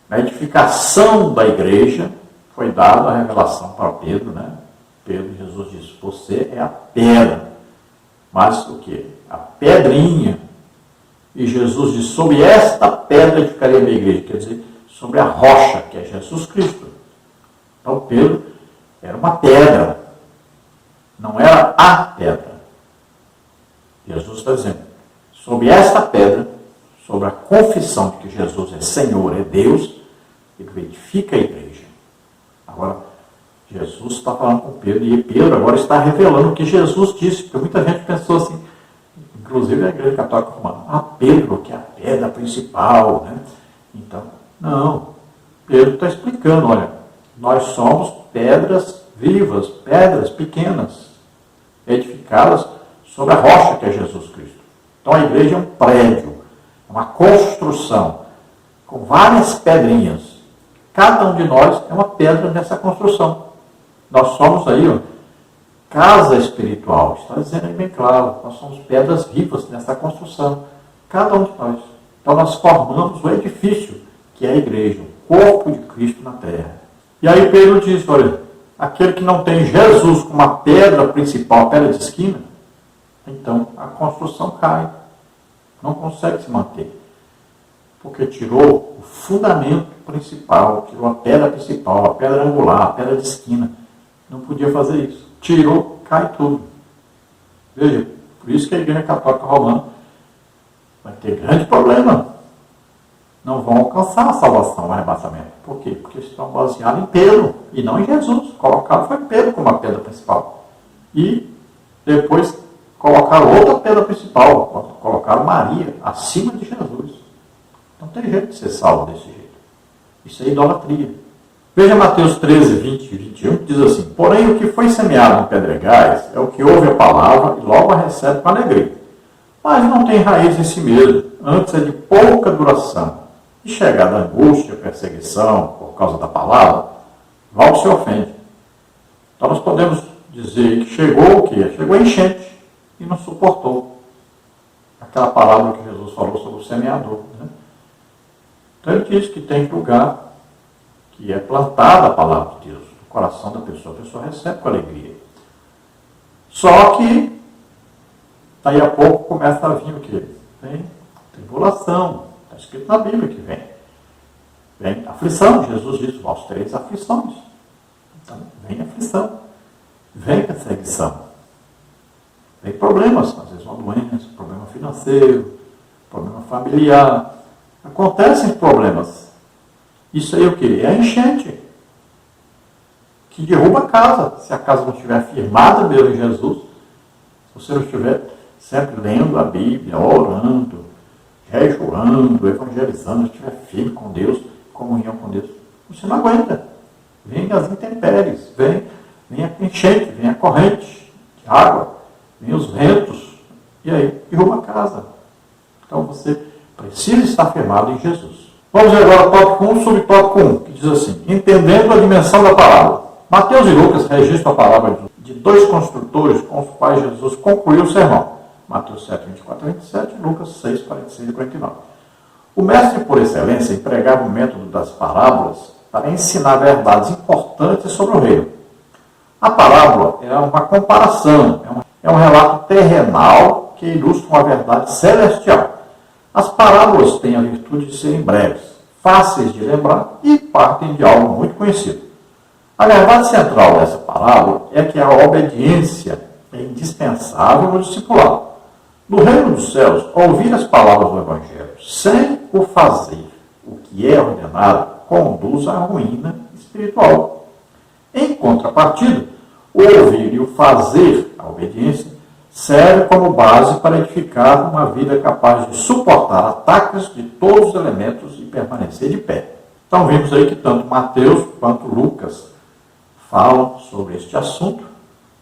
Na edificação da igreja foi dada a revelação para Pedro, né? Jesus disse, você é a pedra. Mas o que? A pedrinha. E Jesus disse, sobre esta pedra edificaria a minha igreja. Quer dizer, sobre a rocha, que é Jesus Cristo. Então Pedro era uma pedra. Não era a pedra. Jesus está dizendo, sobre esta pedra, sobre a confissão de que Jesus é Senhor, é Deus, ele edifica a igreja. Agora, Jesus está falando com Pedro, e Pedro agora está revelando o que Jesus disse, porque muita gente pensou assim, inclusive a igreja católica romana, Pedro, que é a pedra principal, né? Então, não, Pedro está explicando, olha, nós somos pedras vivas, pedras pequenas, edificadas sobre a rocha que é Jesus Cristo. Então a igreja é um prédio, uma construção, com várias pedrinhas. Cada um de nós é uma pedra nessa construção. Nós somos aí, ó, casa espiritual. Está dizendo aí bem claro, nós somos pedras vivas nessa construção. Cada um de nós. Então nós formamos o edifício, que é a igreja, o corpo de Cristo na terra. E aí Pedro diz, olha, aquele que não tem Jesus como a pedra principal, a pedra de esquina, então a construção cai, não consegue se manter, porque tirou o fundamento principal, tirou a pedra principal, a pedra angular, a pedra de esquina, não podia fazer isso, tirou, cai tudo. Veja, por isso que a igreja católica romana vai ter grande problema, não vão alcançar a salvação, o arrebatamento. Por quê? Porque estão baseados em Pedro e não em Jesus. Colocaram foi Pedro como a pedra principal e depois colocaram outra pedra principal, colocaram Maria acima de Jesus. Não tem jeito de ser salvo desse jeito. Isso é idolatria. Veja Mateus 13, 20 e 21, que diz assim, porém o que foi semeado em pedregais é o que ouve a palavra e logo a recebe com alegria. Mas não tem raiz em si mesmo, antes é de pouca duração. E chegada a angústia, perseguição, por causa da palavra, logo se ofende. Então nós podemos dizer que chegou o quê? Chegou a enchente. E não suportou aquela palavra que Jesus falou sobre o semeador. Né? Então ele diz que tem lugar que é plantada a palavra de Deus no coração da pessoa. A pessoa recebe com alegria. Só que, daí a pouco começa a vir o quê? Vem tribulação. Está escrito na Bíblia que vem. Vem aflição. Jesus disse, vós tereis aflições. Então, vem aflição, vem perseguição, vem problemas, às vezes uma doença, problema financeiro, problema familiar. Acontecem problemas. Isso aí é o quê? É a enchente que derruba a casa. Se a casa não estiver firmada mesmo em Jesus, se você não estiver sempre lendo a Bíblia, orando, jejuando, evangelizando, estiver firme com Deus, comunhão com Deus, você não aguenta. Vem as intempéries, vem a enchente, vem a corrente de água, vem os ventos, e aí derruba a casa. Então você precisa estar firmado em Jesus. Vamos ver agora o tópico 1, subtópico 1, que diz assim: entendendo a dimensão da parábola. Mateus e Lucas registram a parábola de dois construtores com os quais Jesus concluiu o sermão. Mateus 7, 24 a 27, Lucas 6, 46 e 49. O mestre por excelência empregava o método das parábolas para ensinar verdades importantes sobre o reino. A parábola é uma comparação, é um relato terrenal que ilustra uma verdade celestial. As parábolas têm a virtude de serem breves, fáceis de lembrar e partem de algo muito conhecido. A verdade central dessa parábola é que a obediência é indispensável no discipulado. No reino dos céus, ouvir as palavras do Evangelho sem o fazer o que é ordenado conduz à ruína espiritual. Em contrapartida, o ouvir e o fazer, a obediência, serve como base para edificar uma vida capaz de suportar ataques de todos os elementos e permanecer de pé. Então vimos aí que tanto Mateus quanto Lucas falam sobre este assunto,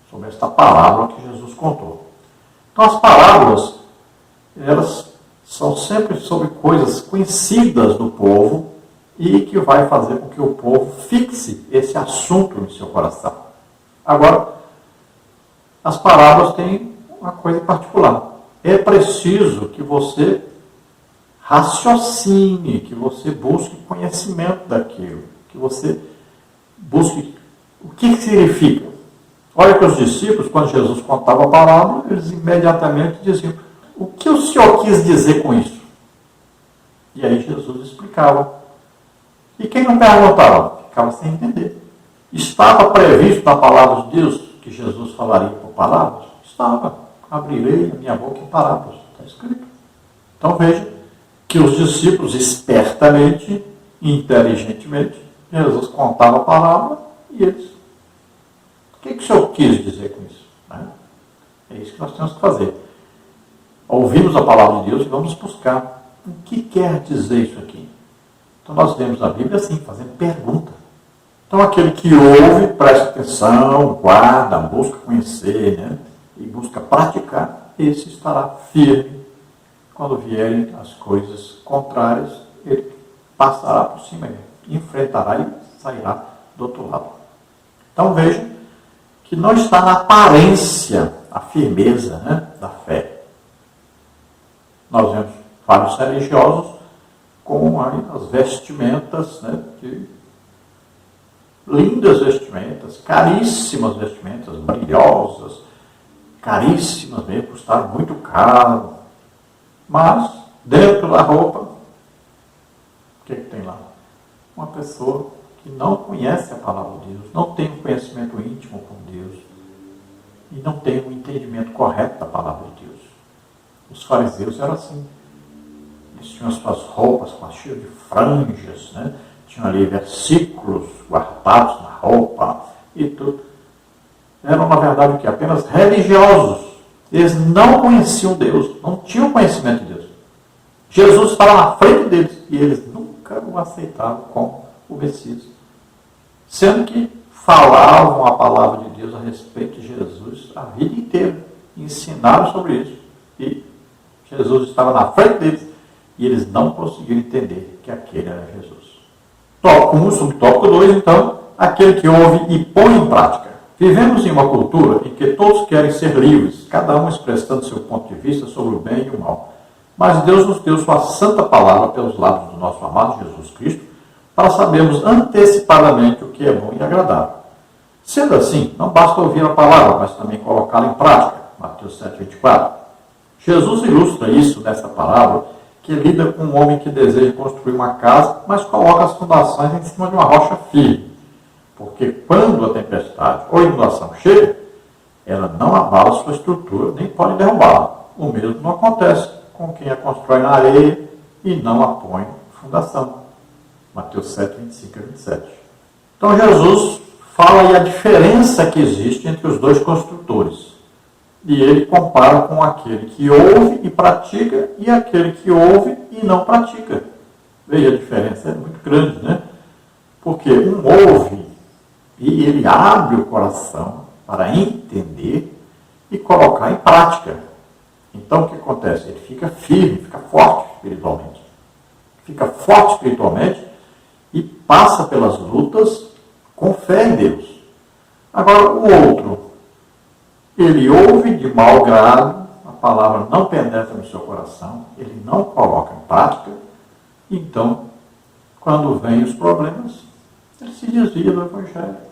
sobre esta parábola que Jesus contou. Então as parábolas, elas são sempre sobre coisas conhecidas do povo e que vai fazer com que o povo fixe esse assunto no seu coração. Agora, as parábolas têm uma coisa em particular. É preciso que você raciocine, que você busque conhecimento daquilo, que você busque o que significa. Olha que os discípulos, quando Jesus contava a parábola, eles imediatamente diziam: o que o Senhor quis dizer com isso? E aí Jesus explicava. E quem não perguntava, ficava sem entender. Estava previsto na palavra de Deus que Jesus falaria por parábolas? Estava. Abrirei a minha boca em parábolas. Está escrito. Então veja que os discípulos, espertamente, inteligentemente, Jesus contava a parábola e eles: o que o Senhor quis dizer com isso? É isso que nós temos que fazer. Ouvimos a palavra de Deus e vamos buscar o que quer dizer isso aqui. Então nós lemos a Bíblia assim, fazendo pergunta. Então aquele que ouve, presta atenção, guarda, busca conhecer, né? E busca praticar, esse estará firme. Quando vierem as coisas contrárias, ele passará por cima, enfrentará e sairá do outro lado. Então veja que não está na aparência a firmeza, né, da fé. Nós vemos vários religiosos com as vestimentas, né, lindas vestimentas, caríssimas vestimentas, brilhosas, caríssimas mesmo, custaram muito caro. Mas, dentro da roupa, o que tem lá? Uma pessoa que não conhece a palavra de Deus, não tem um conhecimento íntimo com Deus e não tem um entendimento correto da palavra de Deus. Os fariseus eram assim. Eles tinham as suas roupas cheias de franjas, né? Tinham ali versículos guardados na roupa e tudo. Eram, na verdade, o que? Apenas religiosos. Eles não conheciam Deus, não tinham conhecimento de Deus. Jesus estava na frente deles e eles nunca o aceitavam como o Messias. Sendo que falavam a palavra de Deus a respeito de Jesus a vida inteira. Ensinaram sobre isso. E Jesus estava na frente deles e eles não conseguiram entender que aquele era Jesus. Tópico 1, subtópico 2, então, aquele que ouve e põe em prática. Vivemos em uma cultura em que todos querem ser livres, cada um expressando seu ponto de vista sobre o bem e o mal. Mas Deus nos deu sua santa palavra pelos lábios do nosso amado Jesus Cristo para sabermos antecipadamente o que é bom e agradável. Sendo assim, não basta ouvir a palavra, mas também colocá-la em prática. Mateus 7, 24. Jesus ilustra isso nesta parábola, que lida com um homem que deseja construir uma casa, mas coloca as fundações em cima de uma rocha firme. Porque quando a tempestade ou a inundação chega, ela não abala sua estrutura, nem pode derrubá-la. O mesmo não acontece com quem a constrói na areia e não a põe fundação. Mateus 7, 25 a 27. Então Jesus fala aí a diferença que existe entre os dois construtores. E ele compara com aquele que ouve e pratica e aquele que ouve e não pratica. Veja a diferença, é muito grande, né? Porque um ouve e ele abre o coração para entender e colocar em prática. Então o que acontece? Ele fica firme, fica forte espiritualmente. Fica forte espiritualmente e passa pelas lutas com fé em Deus. Agora o outro, ele ouve de mau grado, a palavra não penetra no seu coração, ele não coloca em prática, então, quando vem os problemas, ele se desvia do Evangelho.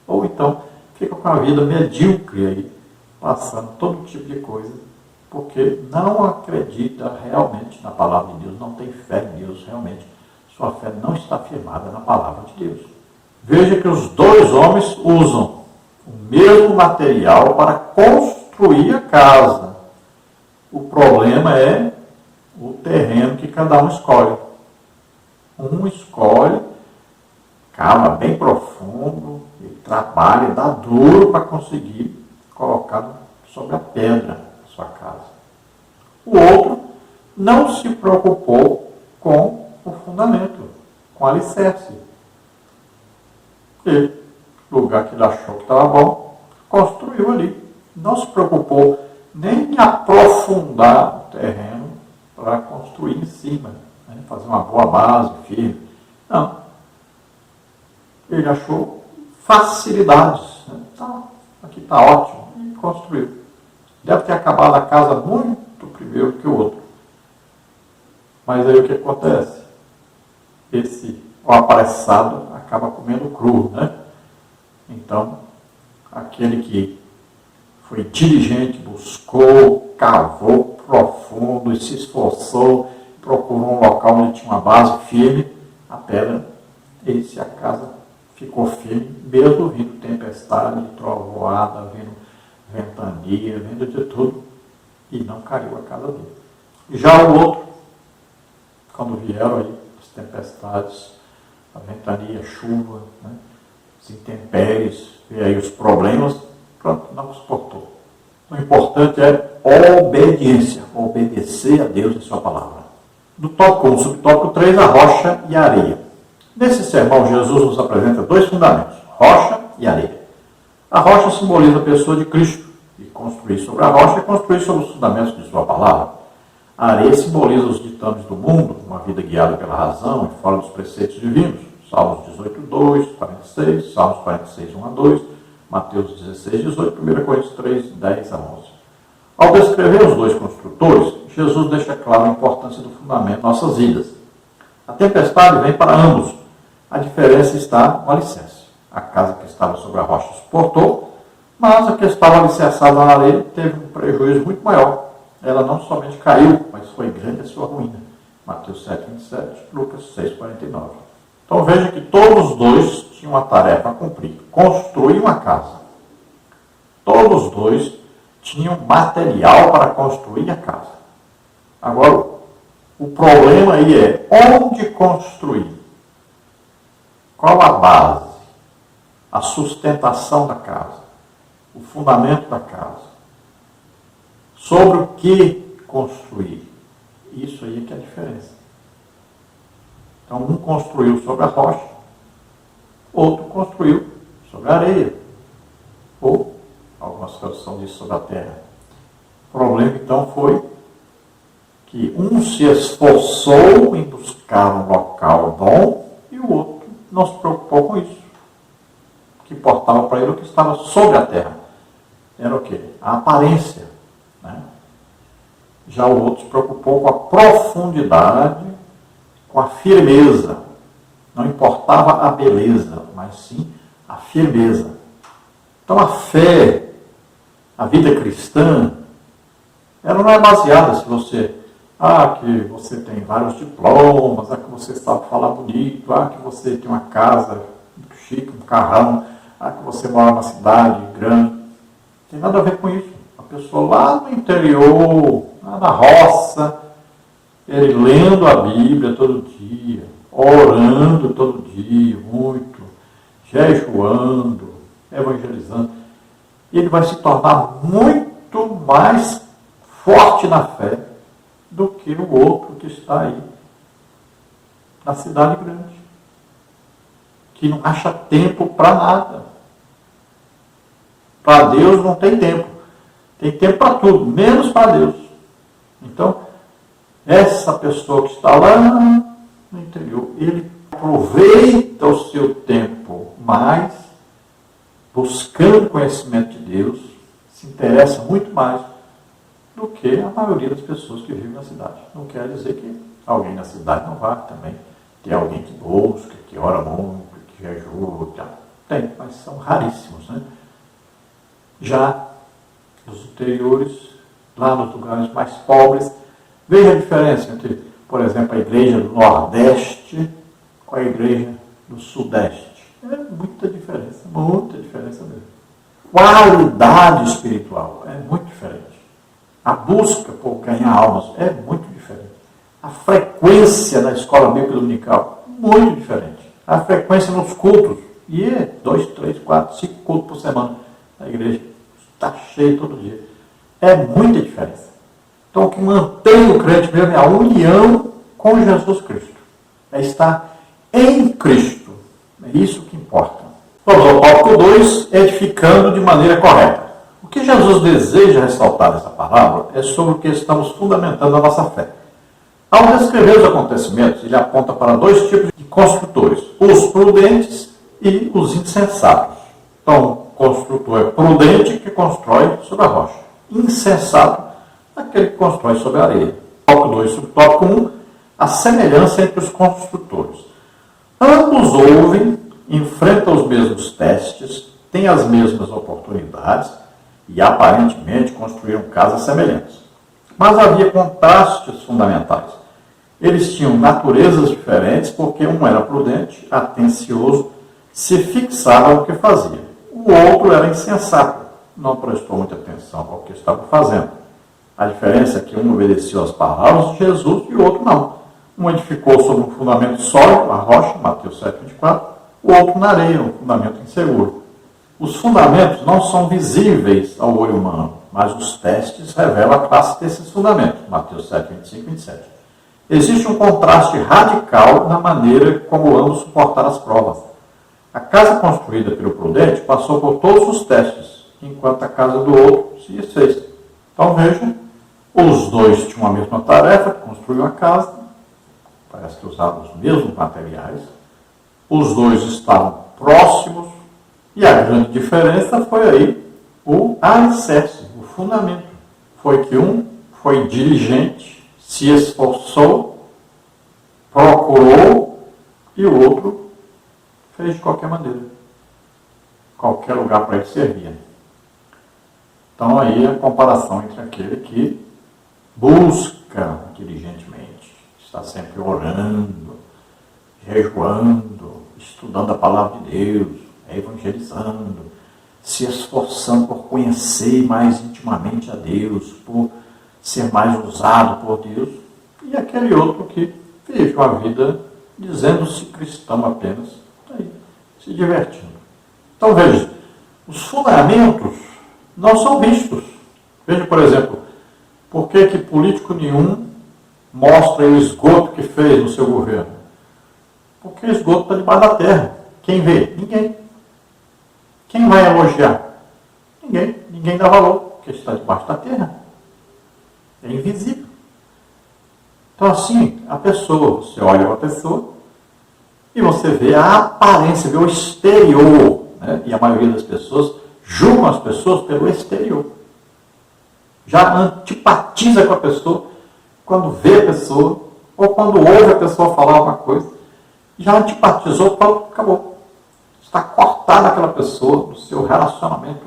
Ou então, fica com a vida medíocre aí, passando todo tipo de coisa, porque não acredita realmente na palavra de Deus, não tem fé em Deus, realmente. Sua fé não está firmada na palavra de Deus. Veja que os dois homens usam o mesmo material para construir a casa. O problema é o terreno que cada um escolhe. Um escolhe, cava bem profundo, e trabalha, dá duro para conseguir colocar sobre a pedra a sua casa. O outro não se preocupou com o fundamento, com o alicerce. Ele, no lugar que ele achou que estava bom, construiu ali. Não se preocupou nem em aprofundar o terreno para construir em cima, né? Fazer uma boa base firme. Não. Ele achou facilidades. Né? Tá, aqui está ótimo. E construiu. Deve ter acabado a casa muito primeiro que o outro. Mas aí o que acontece? O apressado acaba comendo cru, né? Então, aquele que foi diligente, buscou, cavou profundo e se esforçou, procurou um local onde tinha uma base firme, a pedra, a casa ficou firme, mesmo vindo tempestade, trovoada, vindo ventania, vindo de tudo, e não caiu a casa dele. Já o outro, quando vieram aí as tempestades, a ventania, a chuva, né, as intempéries, e aí os problemas, pronto, não suportou. O importante é obediência, obedecer a Deus e sua palavra. Do tópico 1, subtópico 3, a rocha e a areia. Nesse sermão, Jesus nos apresenta dois fundamentos, rocha e areia. A rocha simboliza a pessoa de Cristo, e construir sobre a rocha é construir sobre os fundamentos de sua palavra. A areia simboliza os ditames do mundo, uma vida guiada pela razão e fora dos preceitos divinos. Salmos 18, 2, 46, Salmos 46, 1 a 2, Mateus 16, 18, 1 Coríntios 3, 10 a 11. Ao descrever os dois construtores, Jesus deixa claro a importância do fundamento de nossas vidas. A tempestade vem para ambos. A diferença está no alicerce. A casa que estava sobre a rocha suportou, mas a que estava alicerçada na areia teve um prejuízo muito maior. Ela não somente caiu, mas foi grande a sua ruína. Mateus 7, 27, Lucas 6, 49. Então veja que todos os dois tinham uma tarefa a cumprir. Construir uma casa. Todos os dois tinham material para construir a casa. Agora, o problema aí é onde construir. Qual a base? A sustentação da casa. O fundamento da casa. Sobre o que construir. Isso aí é que é a diferença. Então, um construiu sobre a rocha, outro construiu sobre a areia. Ou, algumas traduções dizem sobre a terra. O problema, então, foi que um se esforçou em buscar um local bom e o outro não se preocupou com isso. O que importava para ele o que estava sobre a terra. Era o quê? A aparência. Né? Já o outro se preocupou com a profundidade, com a firmeza. Não importava a beleza, mas sim a firmeza. Então a fé, a vida cristã, ela não é baseada se você, que você tem vários diplomas, que você sabe falar bonito, que você tem uma casa chique, um carrão, que você mora numa cidade grande. Não tem nada a ver com isso. A pessoa lá no interior, lá na roça, ele lendo a Bíblia todo dia, orando todo dia, muito, jejuando, evangelizando, e ele vai se tornar muito mais forte na fé do que o outro que está aí na cidade grande, que não acha tempo para nada. Para Deus não tem tempo. Tem tempo para tudo, menos para Deus. Então, essa pessoa que está lá no interior, ele aproveita o seu tempo mais, buscando conhecimento de Deus, se interessa muito mais do que a maioria das pessoas que vivem na cidade. Não quer dizer que alguém na cidade não vá também. Tem alguém que busca, que ora muito, que ajuda. Tem, mas são raríssimos, né? Já nos interiores, lá nos lugares mais pobres, veja a diferença entre, por exemplo, a igreja do Nordeste com a igreja do Sudeste. É muita diferença mesmo. Qualidade espiritual é muito diferente. A busca por ganhar almas é muito diferente. A frequência na escola bíblica dominical, muito diferente. A frequência nos cultos, e é 2, 3, 4, 5 cultos por semana na igreja. Está cheio todo dia. É muita diferença. Então, o que mantém o crente mesmo é a união com Jesus Cristo. É estar em Cristo. É isso que importa. Vamos ao tópico 2, edificando de maneira correta. O que Jesus deseja ressaltar nessa palavra é sobre o que estamos fundamentando a nossa fé. Ao descrever os acontecimentos, ele aponta para 2 tipos de construtores, os prudentes e os insensatos. Então, o construtor é prudente, que constrói sobre a rocha. Insensato, aquele que constrói sobre a areia. Tópico 2, subtópico 1, a semelhança entre os construtores. Ambos ouvem, enfrentam os mesmos testes, têm as mesmas oportunidades e aparentemente construíram casas semelhantes. Mas havia contrastes fundamentais. Eles tinham naturezas diferentes porque um era prudente, atencioso, se fixava no que fazia. O outro era insensato, não prestou muita atenção ao que estava fazendo. A diferença é que um obedeceu às palavras de Jesus e o outro não. Um edificou sobre um fundamento sólido, a rocha, Mateus 7,24, o outro na areia, um fundamento inseguro. Os fundamentos não são visíveis ao olho humano, mas os testes revelam a classe desses fundamentos, Mateus 7, 25 e 27. Existe um contraste radical na maneira como ambos suportaram as provas. A casa construída pelo prudente passou por todos os testes, enquanto a casa do outro se desfez. Então veja, os dois tinham a mesma tarefa, construíram a casa, parece que usavam os mesmos materiais, os dois estavam próximos, e a grande diferença foi aí o alicerce, o fundamento. Foi que um foi diligente, se esforçou, procurou, e o outro fez de qualquer maneira. Qualquer lugar para ele servia. Então aí a comparação entre aquele que busca diligentemente, está sempre orando, jejuando, estudando a palavra de Deus, evangelizando, se esforçando por conhecer mais intimamente a Deus, por ser mais usado por Deus, e aquele outro que vive uma vida dizendo-se cristão apenas, aí, se divertindo. Então veja, os fundamentos não são vistos. Veja, por exemplo, por que político nenhum mostra o esgoto que fez no seu governo? Porque o esgoto está debaixo da terra. Quem vê? Ninguém. Quem vai elogiar? Ninguém. Ninguém dá valor, porque está debaixo da terra. É invisível. Então assim, a pessoa, você olha para a pessoa e você vê a aparência, vê o exterior. Né? E a maioria das pessoas julgam as pessoas pelo exterior. Já antipatiza com a pessoa quando vê a pessoa, ou quando ouve a pessoa falar alguma coisa. Já antipatizou, acabou. Está cortada aquela pessoa do seu relacionamento.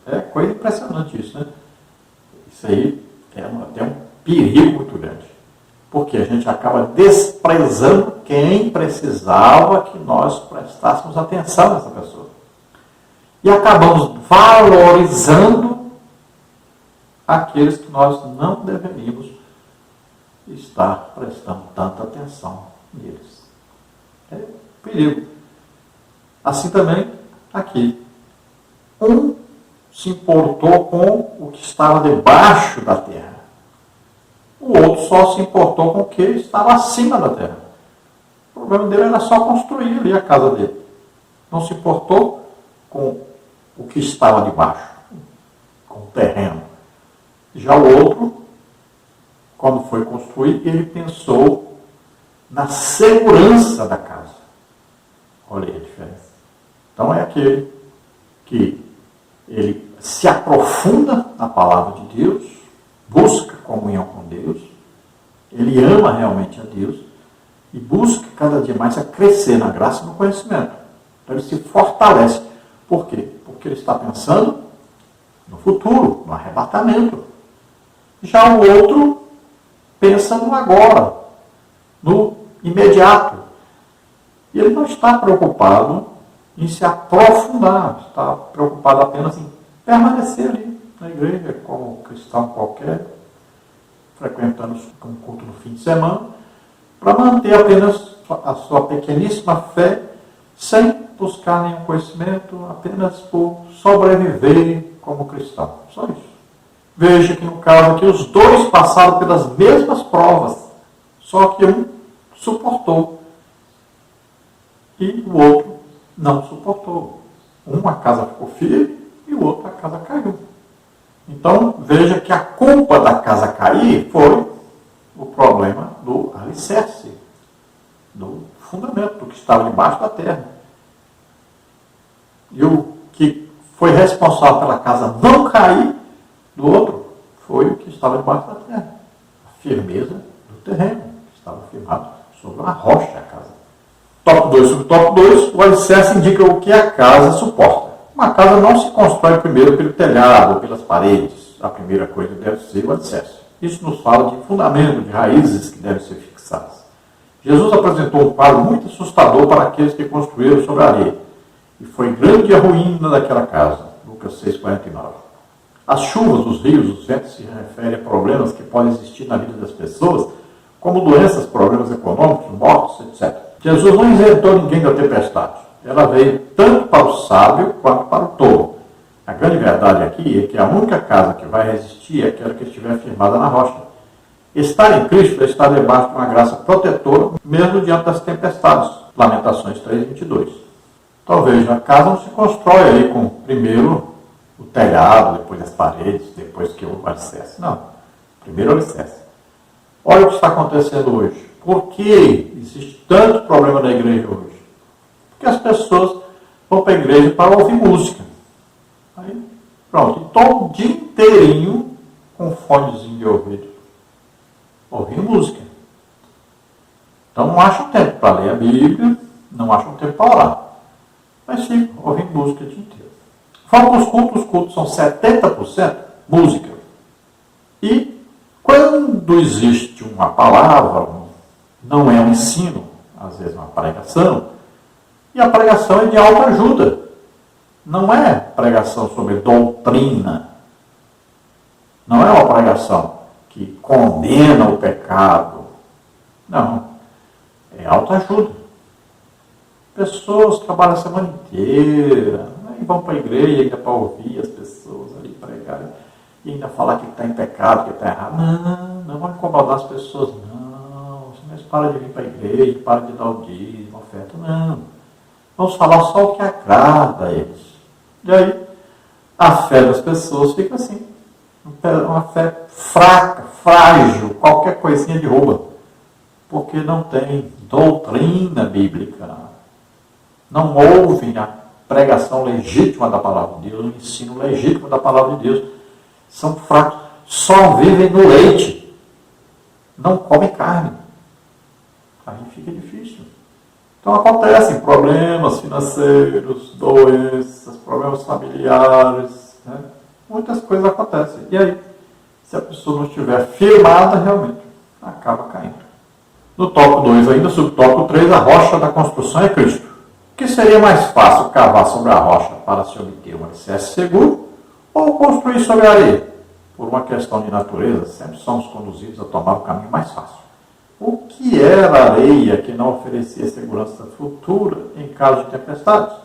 É coisa impressionante isso, né? Isso aí é até um perigo muito grande. Porque a gente acaba desprezando quem precisava que nós prestássemos atenção nessa pessoa. E acabamos valorizando aqueles que nós não deveríamos estar prestando tanta atenção neles. É perigo. Assim também aqui. Um se importou com o que estava debaixo da terra. O outro só se importou com o que estava acima da terra. O problema dele era só construir ali a casa dele. Não se importou com o que estava debaixo, com o terreno. Já o outro, quando foi construir, ele pensou na segurança da casa. Olha aí a diferença. Então é aquele que ele se aprofunda na palavra de Deus, busca comunhão com Deus, ele ama realmente a Deus e busca cada dia mais a crescer na graça e no conhecimento. Então ele se fortalece. Por quê? Porque ele está pensando no futuro, no arrebatamento. Já o outro pensa no agora, no imediato. E ele não está preocupado em se aprofundar, está preocupado apenas em permanecer ali na igreja, como cristão qualquer, frequentando um culto no fim de semana, para manter apenas a sua pequeníssima fé, sem buscar nenhum conhecimento, apenas por sobreviver como cristão. Só isso. Veja que no caso aqui os dois passaram pelas mesmas provas, só que um suportou e o outro não suportou. A casa ficou firme e o outro a casa caiu. Então veja que a culpa da casa cair foi o problema do alicerce, do fundamento, do que estava debaixo da terra. E o que foi responsável pela casa não cair do outro foi o que estava debaixo da terra. A firmeza do terreno, que estava firmado sobre uma rocha a casa. Tópico 2 sobre tópico 2, o alicerce indica o que a casa suporta. Uma casa não se constrói primeiro pelo telhado ou pelas paredes. A primeira coisa deve ser o alicerce. Isso nos fala de fundamento, de raízes que devem ser fixadas. Jesus apresentou um quadro muito assustador para aqueles que construíram sobre a areia. E foi grande a ruína daquela casa. Lucas 6,49. As chuvas, os rios, os ventos se referem a problemas que podem existir na vida das pessoas, como doenças, problemas econômicos, mortes, etc. Jesus não isentou ninguém da tempestade. Ela veio tanto para o sábio quanto para o tolo. A grande verdade aqui é que a única casa que vai resistir é aquela que estiver firmada na rocha. Estar em Cristo é estar debaixo de uma graça protetora, mesmo diante das tempestades. Lamentações 3:22. Então veja, a casa não se constrói ali com primeiro o telhado, depois as paredes, depois que o alicerce. Não. Primeiro o alicerce. Olha o que está acontecendo hoje. Por que existe tanto problema na igreja hoje? Porque as pessoas vão para a igreja para ouvir música. Aí, pronto. Então, o dia inteirinho com um fonezinho de ouvido, ouvindo música. Então, não acham tempo para ler a Bíblia, não acham tempo para orar. Mas ficam ouvindo música o dia inteiro. Fala para os cultos são 70% música. E quando existe uma palavra, não é um ensino, às vezes uma pregação, e a pregação é de autoajuda. Não é pregação sobre doutrina. Não é uma pregação que condena o pecado. Não. É autoajuda. Pessoas trabalham a semana inteira, aí vão para a igreja para ouvir as pessoas ali pregarem, e ainda falar que está em pecado, que está errado. Não vão incomodar as pessoas, não. Mas para de vir para a igreja, para de dar o dízimo, oferta, não. Vamos falar só o que agrada a eles. E aí, a fé das pessoas fica assim. Uma fé fraca, frágil, qualquer coisinha derruba. Porque não tem doutrina bíblica. Não ouvem a pregação legítima da palavra de Deus, o ensino legítimo da palavra de Deus. São fracos, só vivem no leite. Não comem carne. Aí fica difícil. Então acontecem problemas financeiros, doenças, problemas familiares, né? Muitas coisas acontecem. E aí, se a pessoa não estiver firmada, realmente, acaba caindo. No tópico 2 ainda, subtópico 3, a rocha da construção é Cristo. O que seria mais fácil, cavar sobre a rocha para se obter um alicerce seguro ou construir sobre a areia? Por uma questão de natureza, sempre somos conduzidos a tomar o caminho mais fácil. O que era a areia que não oferecia segurança futura em caso de tempestades?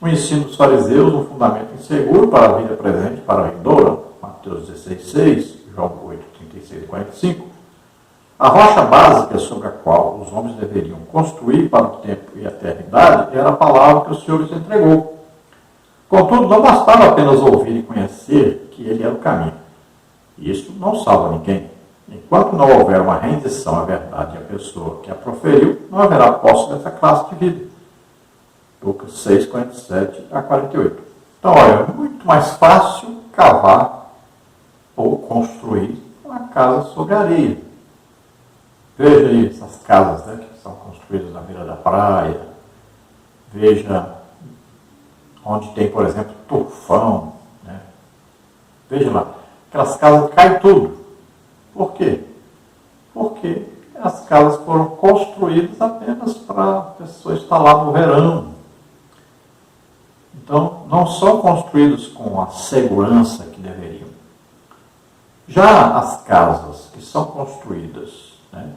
O ensino dos fariseus, um fundamento inseguro para a vida presente e para a vindoura, Mateus 16:6, João 8:36 e 45. A rocha básica sobre a qual os homens deveriam construir para o tempo e a eternidade era a palavra que o Senhor lhes entregou. Contudo, não bastava apenas ouvir e conhecer que ele era o caminho. Isso não salva ninguém. Enquanto não houver uma rendição à verdade e à pessoa que a proferiu, não haverá posse dessa classe de vida. Lucas 6:47 a 48. Então, olha, é muito mais fácil cavar ou construir uma casa sobre areia. Veja aí essas casas, né, que são construídas na beira da praia. Veja onde tem, por exemplo, tufão. Né? Veja lá, aquelas casas caem tudo. Por quê? Porque as casas foram construídas apenas para a pessoa estar lá no verão. Então, não são construídas com a segurança que deveriam. Já as casas que são construídas, né,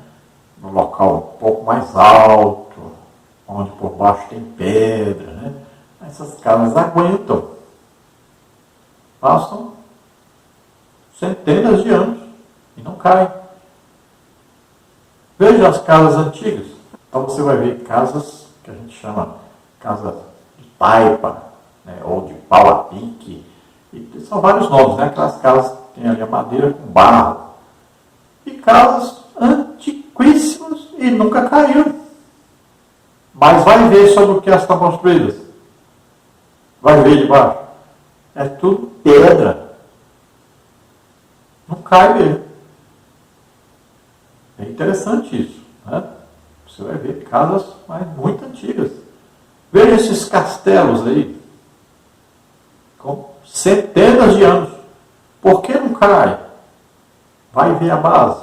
no local um pouco mais alto, onde por baixo tem pedra, né, essas casas aguentam. Passam centenas de anos e não caem. Veja as casas antigas. Então você vai ver casas que a gente chama casa de taipa, né, ou de pau a pique. E são vários nomes, né? Aquelas casas que tem ali a madeira com barro. E casas antiquíssimas e nunca caíram. Mas vai ver sobre o que elas estão construídas. Vai ver de baixo. É tudo pedra. Não cai mesmo. É interessante isso. Né? Você vai ver casas muito antigas. Veja esses castelos aí. Com centenas de anos. Por que não cai? Vai ver a base.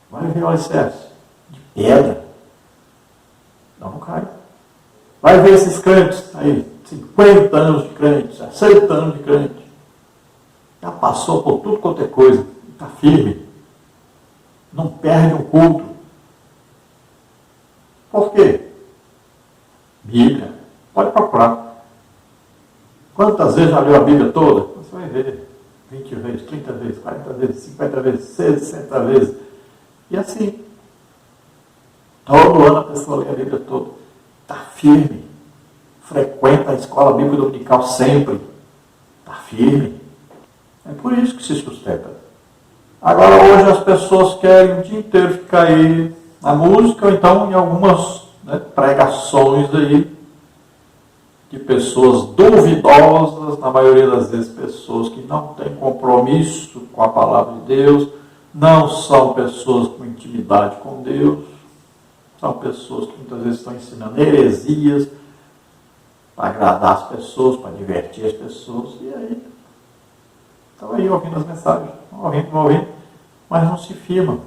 Vai ver o alicerce. De pedra. Não cai. Vai ver esses crentes aí. 50 anos de crente. 60 anos de crente. Já passou por tudo quanto é coisa. Está firme. Não perde um culto. Por quê? Bíblia. Pode procurar. Quantas vezes já leu a Bíblia toda? Você vai ver. 20 vezes, 30 vezes, 40 vezes, 50 vezes, 60 vezes. E assim. Todo ano a pessoa lê a Bíblia toda. Está firme. Frequenta a escola bíblica dominical sempre. Está firme. É por isso que se sustenta. Agora, hoje as pessoas querem o dia inteiro ficar aí na música, ou então em algumas, né, pregações aí de pessoas duvidosas, na maioria das vezes pessoas que não têm compromisso com a palavra de Deus, não são pessoas com intimidade com Deus, são pessoas que muitas vezes estão ensinando heresias para agradar as pessoas, para divertir as pessoas, e aí estão aí ouvindo as mensagens, ouvindo, mas não se firmam.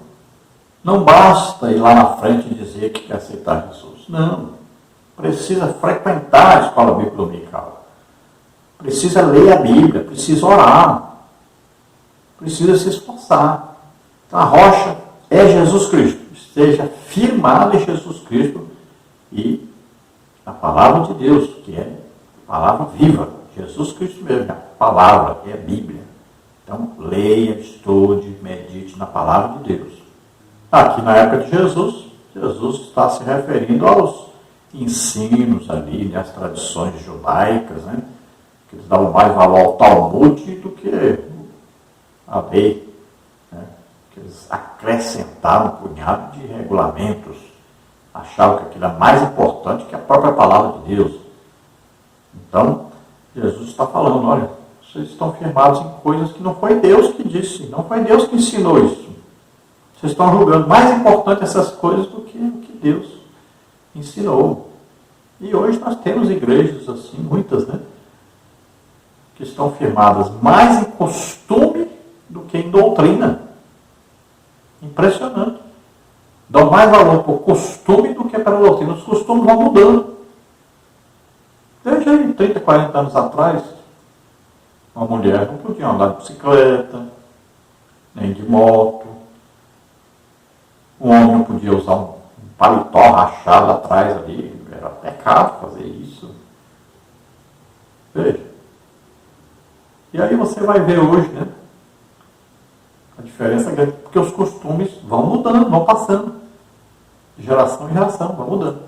Não basta ir lá na frente e dizer que quer aceitar Jesus. Não. Precisa frequentar a escola bíblica dominical. Precisa ler a Bíblia, precisa orar. Precisa se esforçar. Então a rocha é Jesus Cristo. Esteja firmado em Jesus Cristo e na palavra de Deus, que é a palavra viva. Jesus Cristo mesmo, a palavra, é a Bíblia. Então, leia, estude, medite na palavra de Deus. Aqui na época de Jesus, Jesus está se referindo aos ensinos ali, né, as tradições judaicas, né, que eles davam mais valor ao Talmud do que a lei, né, que eles acrescentaram um punhado de regulamentos, achavam que aquilo era mais importante que a própria palavra de Deus. Então, Jesus está falando, olha, vocês estão firmados em coisas que não foi Deus que disse, não foi Deus que ensinou isso. Vocês estão julgando mais importante essas coisas do que o que Deus ensinou. E hoje nós temos igrejas assim, muitas, né? Que estão firmadas mais em costume do que em doutrina. Impressionante. Dão mais valor para o costume do que para a doutrina. Os costumes vão mudando. Veja aí, 30, 40 anos atrás, uma mulher não podia andar de bicicleta, nem de moto. Um homem não podia usar um paletó rachado atrás ali. Era pecado fazer isso. Veja. E aí você vai ver hoje, né? A diferença é porque os costumes vão mudando, vão passando. De geração em geração, vão mudando.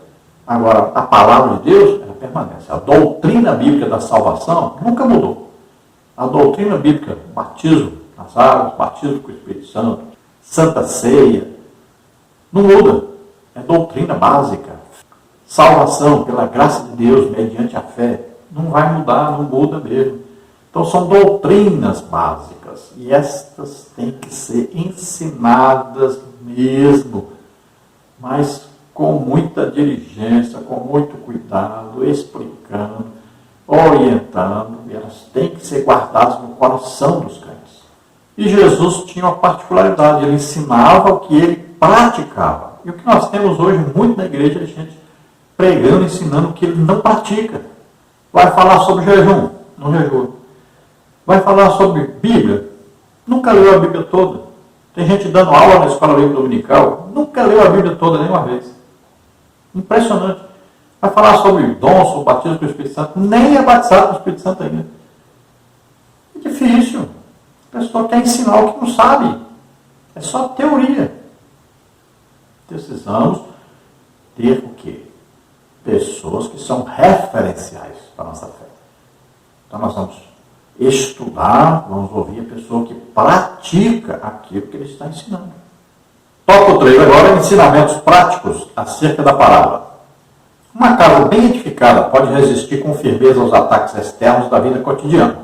Agora, a palavra de Deus, ela permanece. A doutrina bíblica da salvação nunca mudou. A doutrina bíblica, batismo nas águas, batismo com o Espírito Santo, Santa Ceia, não muda. É doutrina básica. Salvação pela graça de Deus, mediante a fé, não vai mudar, não muda mesmo. Então são doutrinas básicas. E estas têm que ser ensinadas mesmo, mas com muita diligência, com muito cuidado, explicando, orientando, e elas têm que ser guardadas no coração dos crentes. E Jesus tinha uma particularidade, ele ensinava o que ele praticava. E o que nós temos hoje muito na igreja é gente pregando, ensinando o que ele não pratica. Vai falar sobre jejum, não jejua. Vai falar sobre Bíblia, nunca leu a Bíblia toda. Tem gente dando aula na escola bíblica dominical, nunca leu a Bíblia toda nenhuma vez. Impressionante. Vai falar sobre dom, sobre batismo com o Espírito Santo, nem é batizado com o Espírito Santo ainda. É difícil. A pessoa quer ensinar o que não sabe. É só teoria. Precisamos ter o quê? Pessoas que são referenciais para a nossa fé. Então nós vamos estudar, vamos ouvir a pessoa que pratica aquilo que ele está ensinando. Tópico 3 agora, ensinamentos práticos acerca da palavra. Uma casa bem edificada pode resistir com firmeza aos ataques externos da vida cotidiana.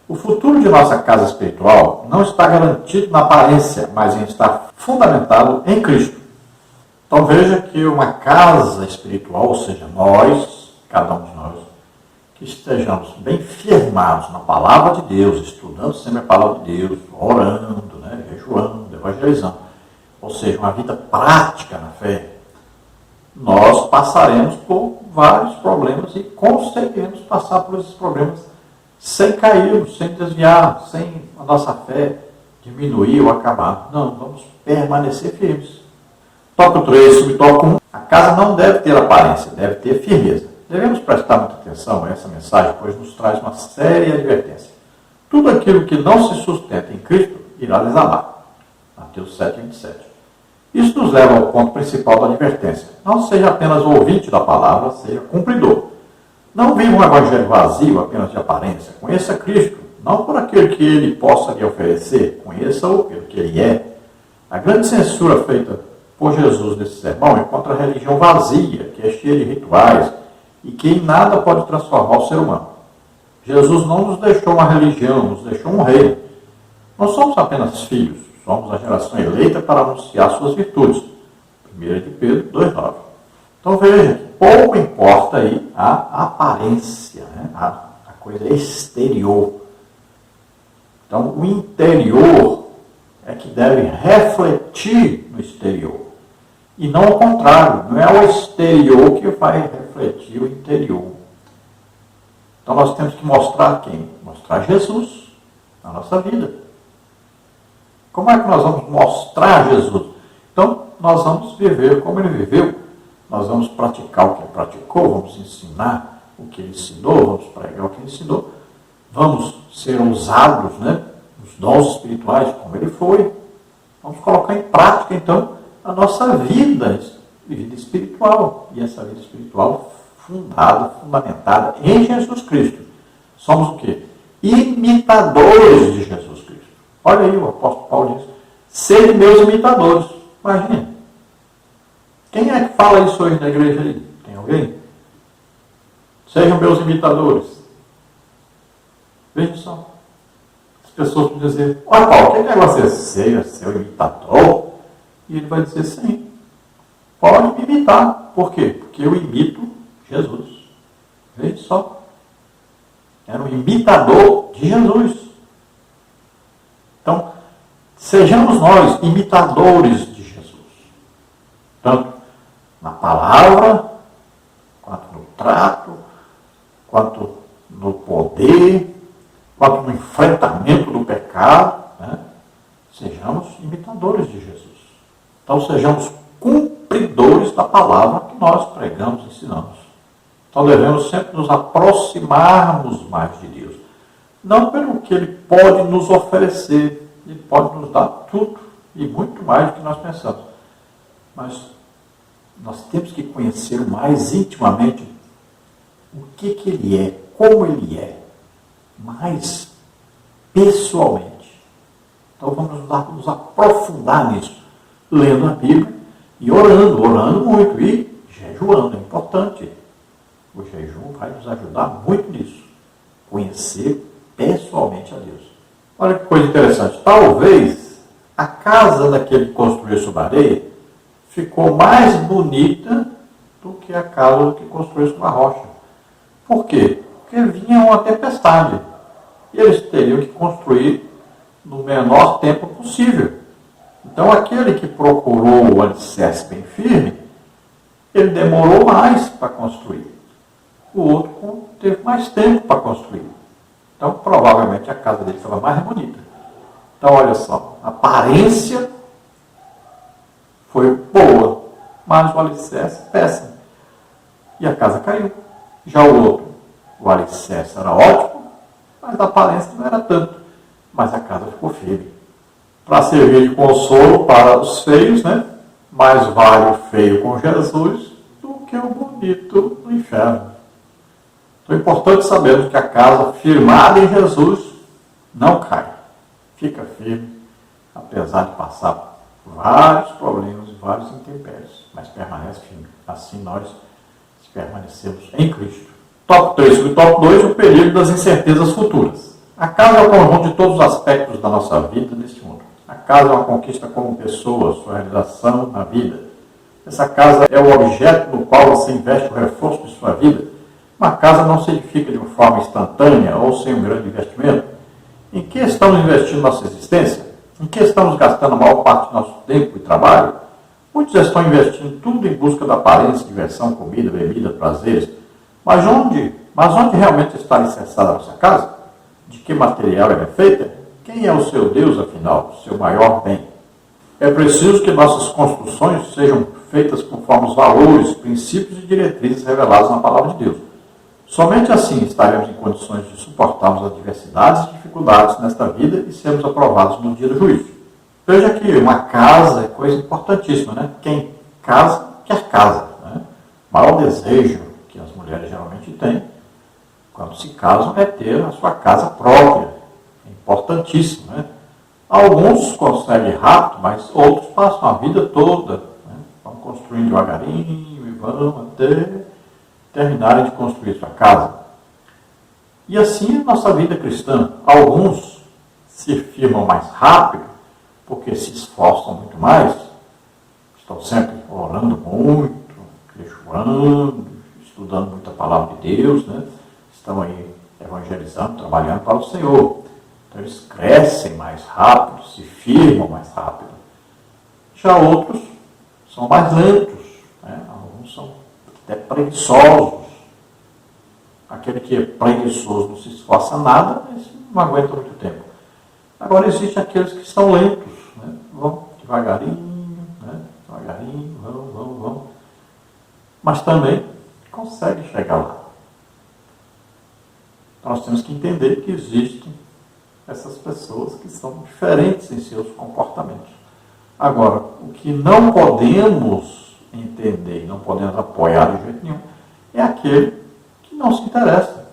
O futuro de nossa casa espiritual não está garantido na aparência, mas em estar fundamentado em Cristo. Então veja que uma casa espiritual, ou seja, nós, cada um de nós, que estejamos bem firmados na palavra de Deus, estudando sempre a palavra de Deus, orando, jejuando, evangelizando, ou seja, uma vida prática na fé, nós passaremos por vários problemas e conseguiremos passar por esses problemas sem cairmos, sem desviar, sem a nossa fé diminuir ou acabar. Não, vamos permanecer firmes. Tópico 3, subtópico 1. A casa não deve ter aparência, deve ter firmeza. Devemos prestar muita atenção a essa mensagem, pois nos traz uma séria advertência. Tudo aquilo que não se sustenta em Cristo irá desabar. Mateus 7, 27. Isso nos leva ao ponto principal da advertência. Não seja apenas ouvinte da palavra, seja cumpridor. Não viva um evangelho vazio apenas de aparência. Conheça Cristo, não por aquilo que ele possa lhe oferecer, conheça-o pelo que ele é. A grande censura feita por Jesus nesse sermão é contra a religião vazia, que é cheia de rituais e que em nada pode transformar o ser humano. Jesus não nos deixou uma religião, nos deixou um reino. Não somos apenas filhos, somos a geração eleita para anunciar suas virtudes. 1 de Pedro 2,9. Então veja, pouco importa aí a aparência, né? a coisa exterior. Então o interior é que deve refletir no exterior. E não ao contrário, não é o exterior que vai refletir o interior. Então nós temos que mostrar quem? Mostrar Jesus na nossa vida. Como é que nós vamos mostrar Jesus? Então nós vamos viver como ele viveu. Nós vamos praticar o que ele praticou, vamos ensinar o que ele ensinou, vamos pregar o que ele ensinou. Vamos ser ousados, né? Os dons espirituais, como ele foi. Vamos colocar em prática, então, a nossa vida espiritual. E essa vida espiritual fundamentada em Jesus Cristo. Somos o quê? Imitadores de Jesus Cristo. Olha aí, o apóstolo Paulo diz, sede meus imitadores. Imagina. Quem é que fala isso hoje na igreja aí? Tem alguém? Sejam meus imitadores. Veja só. As pessoas vão dizer, olha Paulo, que negócio é ser seu imitador? E ele vai dizer, sim, pode me imitar. Por quê? Porque eu imito Jesus. Veja só. Era um imitador de Jesus. Então, sejamos nós imitadores de Jesus. tanto na palavra, quanto no trato, quanto no poder, quanto no enfrentamento do pecado, né? Sejamos imitadores de Jesus. Então, sejamos cumpridores da palavra que nós pregamos e ensinamos. Então, devemos sempre nos aproximarmos mais de Deus. Não pelo que Ele pode nos oferecer, Ele pode nos dar tudo e muito mais do que nós pensamos. Mas nós temos que conhecer mais intimamente o que Ele é, como Ele é, mais pessoalmente. Então vamos nos aprofundar nisso, lendo a Bíblia e orando muito e jejuando, é importante. O jejum vai nos ajudar muito nisso, conhecer pessoalmente a Deus. Olha que coisa interessante, talvez a casa daquele que construiu sobre a areia ficou mais bonita do que a casa que construiu sobre a rocha. Por quê? Porque vinha uma tempestade e eles teriam que construir no menor tempo possível. Então, aquele que procurou o alicerce bem firme, ele demorou mais para construir. O outro teve mais tempo para construir. Então, provavelmente, a casa dele estava mais bonita. Então, olha só, a aparência foi boa, mas o alicerce péssimo. E a casa caiu. Já o outro, o alicerce era ótimo, mas a aparência não era tanto. Mas a casa ficou firme. Para servir de consolo para os feios, né? Mais vale o feio com Jesus do que o bonito no inferno. Então é importante sabermos que a casa firmada em Jesus não cai. Fica firme, apesar de passar vários problemas e vários intempéries, mas permanece firme. Assim nós permanecemos em Cristo. Tópico 3. Sobre o tópico 2, o período das incertezas futuras. A casa é o conjunto de todos os aspectos da nossa vida neste mundo. A casa é uma conquista como pessoa, sua realização na vida. Essa casa é o objeto no qual você investe o reforço de sua vida. Uma casa não se edifica de uma forma instantânea ou sem um grande investimento. Em que estamos investindo nossa existência? Em que estamos gastando a maior parte do nosso tempo e trabalho? Muitos estão investindo tudo em busca da aparência, diversão, comida, bebida, prazeres. Mas onde realmente está alicerçada a nossa casa? De que material ela é feita? Quem é o seu Deus, afinal, seu maior bem? É preciso que nossas construções sejam feitas conforme os valores, princípios e diretrizes revelados na palavra de Deus. Somente assim estaremos em condições de suportarmos as adversidades e dificuldades nesta vida e sermos aprovados no dia do juízo. Veja que uma casa é coisa importantíssima, né? Quem casa, quer casa. Né? O maior desejo que as mulheres geralmente têm, quando se casam, é ter a sua casa própria. É importantíssimo, né? Alguns conseguem rápido, mas outros passam a vida toda. Né? Vão construindo devagarinho e vão até terminarem de construir sua casa. E assim a nossa vida cristã. Alguns se firmam mais rápido, porque se esforçam muito mais, estão sempre orando muito, jejuando, estudando muita palavra de Deus, né? Estão aí evangelizando, trabalhando para o Senhor. Então eles crescem mais rápido, se firmam mais rápido. Já outros são mais lentos, né? Alguns são até preguiçosos. Aquele que é preguiçoso não se esforça nada, mas não aguenta muito tempo. Agora existem aqueles que são lentos, né? Vão devagarinho, né? Devagarinho, vão. Mas também conseguem chegar lá. Nós temos que entender que existem essas pessoas que são diferentes em seus comportamentos. Agora, o que não podemos entender e não podemos apoiar de jeito nenhum é aquele que não se interessa.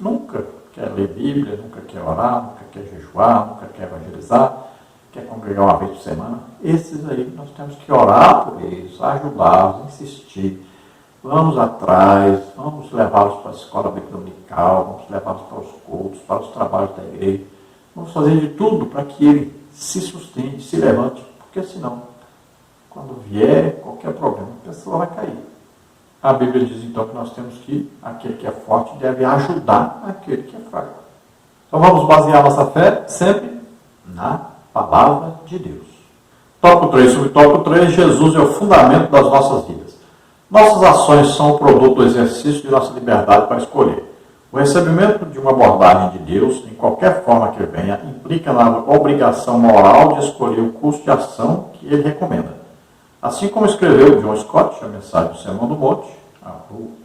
Nunca quer ler Bíblia, nunca quer orar, nunca quer jejuar, nunca quer evangelizar, quer congregar uma vez por semana. Esses aí nós temos que orar por eles, ajudá-los, insistir. Vamos atrás, vamos levá-los para a escola bíblica dominical, vamos levá-los para os cultos, para os trabalhos da igreja. Vamos fazer de tudo para que ele se sustente, se levante, porque senão, quando vier qualquer problema, a pessoa vai cair. A Bíblia diz então que nós temos que, aquele que é forte deve ajudar aquele que é fraco. Então vamos basear nossa fé sempre na palavra de Deus. Tópico 3, subtópico 3, Jesus é o fundamento das nossas vidas. Nossas ações são o produto do exercício de nossa liberdade para escolher. O recebimento de uma abordagem de Deus, em qualquer forma que venha, implica na obrigação moral de escolher o curso de ação que ele recomenda. Assim como escreveu John Scott, a mensagem do Sermão do Monte,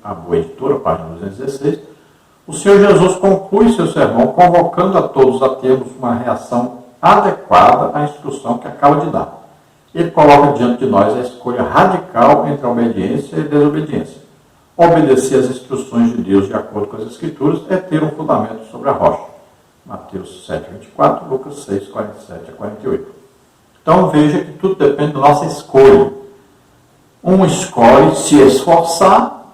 a boa editora, página 216, o Senhor Jesus conclui seu sermão convocando a todos a termos uma reação adequada à instrução que acaba de dar. Ele coloca diante de nós a escolha radical entre a obediência e a desobediência. Obedecer às instruções de Deus de acordo com as Escrituras é ter um fundamento sobre a rocha. Mateus 7, 24, Lucas 6, 47 a 48. Então veja que tudo depende da nossa escolha. Um escolhe se esforçar,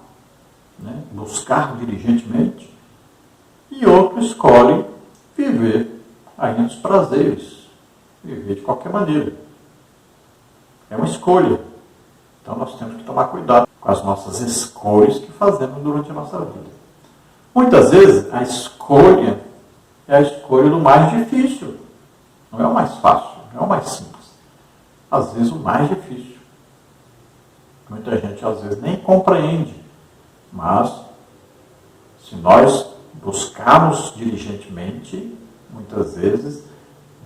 buscar diligentemente, e outro escolhe viver ainda os prazeres, viver de qualquer maneira. É uma escolha. Então nós temos que tomar cuidado com as nossas escolhas que fazemos durante a nossa vida. Muitas vezes a escolha é a escolha do mais difícil. Não é o mais fácil, não é o mais simples. Às vezes o mais difícil. Muita gente às vezes nem compreende. Mas se nós buscarmos diligentemente, muitas vezes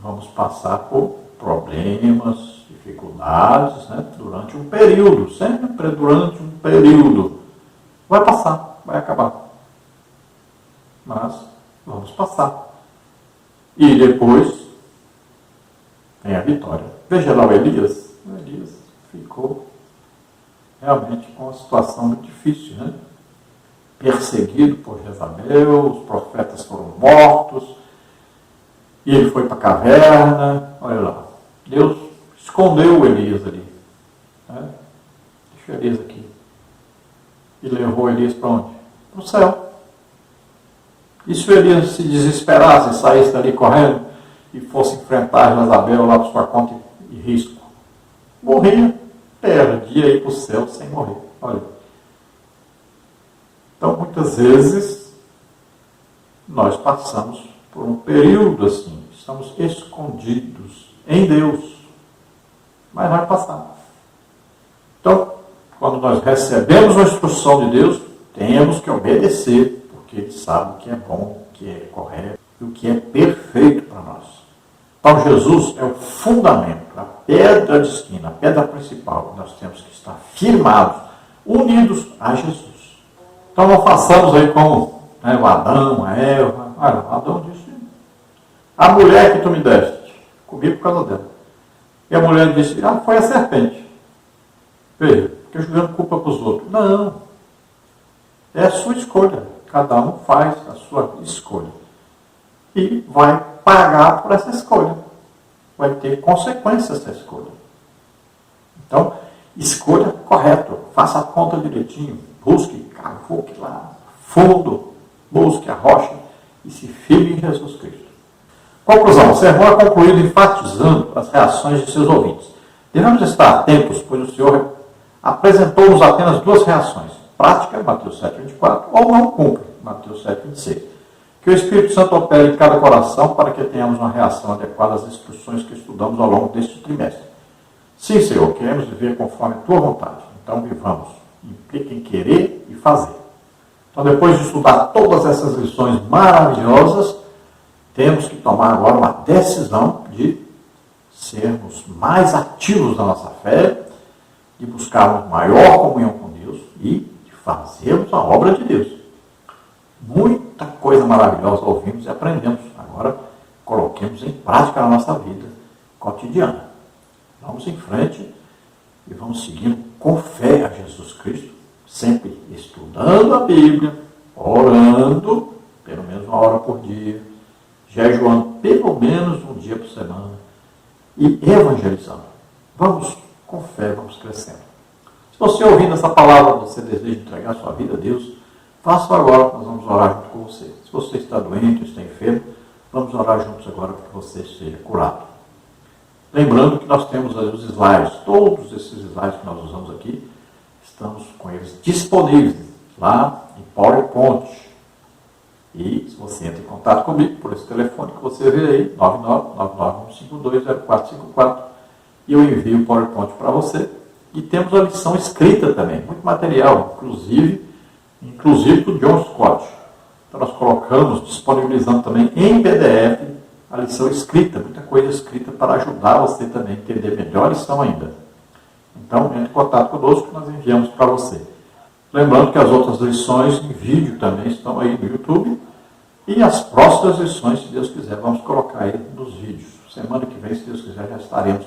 vamos passar por problemas, dificuldades, durante um período, sempre durante um período. Vai passar, vai acabar. Mas vamos passar. E depois vem a vitória. Veja lá o Elias. O Elias ficou realmente com uma situação muito difícil, perseguido por Jezabel, os profetas foram mortos, e ele foi para a caverna. Olha lá, Deus escondeu o Elias ali. Deixa o Elias aqui. E levou Elias para onde? Para o céu. E se o Elias se desesperasse, saísse dali correndo e fosse enfrentar Jezabel lá por sua conta e risco? Morria, perdia ir para o céu sem morrer. Olha. Então, muitas vezes, nós passamos por um período assim, estamos escondidos em Deus. Mas vai passar. Então, quando nós recebemos a instrução de Deus, temos que obedecer, porque Ele sabe o que é bom, o que é correto e o que é perfeito para nós. Então, Jesus é o fundamento, a pedra de esquina, a pedra principal. Nós temos que estar firmados, unidos a Jesus. Então, não façamos aí como o Adão, a Eva. Olha, o Adão disse: a mulher que tu me deste, comi por causa dela. E a mulher disse: foi a serpente. Veja, porque jogando culpa para os outros. Não. É a sua escolha. Cada um faz a sua escolha. E vai pagar por essa escolha. Vai ter consequências essa escolha. Então, escolha correto. Faça a conta direitinho. Busque, cavuque lá, fundo. Busque a rocha e se firme em Jesus Cristo. Conclusão. O sermão é concluído enfatizando as reações de seus ouvintes. Devemos estar atentos, pois o Senhor apresentou-nos apenas duas reações. Prática, Mateus 7, 24, ou não cumpre, Mateus 7, 26. Que o Espírito Santo opere em cada coração para que tenhamos uma reação adequada às instruções que estudamos ao longo deste trimestre. Sim, Senhor, queremos viver conforme a Tua vontade. Então vivamos. Implica em querer e fazer. Então, depois de estudar todas essas lições maravilhosas, temos que tomar agora uma decisão de sermos mais ativos na nossa fé, de buscarmos maior comunhão com Deus e de fazermos a obra de Deus. Muita coisa maravilhosa ouvimos e aprendemos. Agora, coloquemos em prática na nossa vida cotidiana. Vamos em frente e vamos seguindo com fé a Jesus Cristo, sempre estudando a Bíblia, orando, pelo menos uma hora por dia, jejuando pelo menos um dia por semana e evangelizando. Vamos com fé, vamos crescendo. Se você ouvindo essa palavra, você deseja entregar a sua vida a Deus, faça agora, nós vamos orar junto com você. Se você está doente, está enfermo, vamos orar juntos agora para que você seja curado. Lembrando que nós temos os slides, todos esses slides que nós usamos aqui, estamos com eles disponíveis lá em PowerPoint. E se você entra em contato comigo por esse telefone que você vê aí, 999520454, e eu envio o PowerPoint para você. E temos a lição escrita também, muito material, inclusive do John Scott. Então nós colocamos, disponibilizando também em PDF a lição escrita, muita coisa escrita para ajudar você também a entender melhor a lição ainda. Então entre em contato conosco que nós enviamos para você. Lembrando que as outras lições em vídeo também estão aí no YouTube. E as próximas lições, se Deus quiser, vamos colocar aí nos vídeos. Semana que vem, se Deus quiser, já estaremos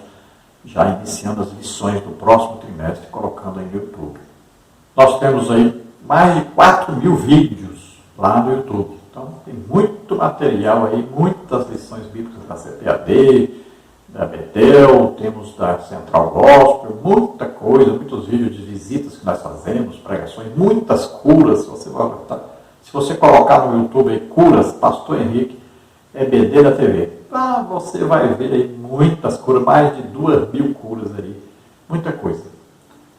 iniciando as lições do próximo trimestre, colocando aí no YouTube. Nós temos aí mais de 4.000 vídeos lá no YouTube. Então, tem muito material aí, muitas lições bíblicas da CPAD, da Betel, temos da Central Gospel, muita coisa, muitos vídeos de visitas que nós fazemos, pregações, muitas curas. Se você colocar no YouTube aí, curas, Pastor Henrique, EBD da TV, você vai ver aí muitas curas, mais de 2.000 curas aí, muita coisa.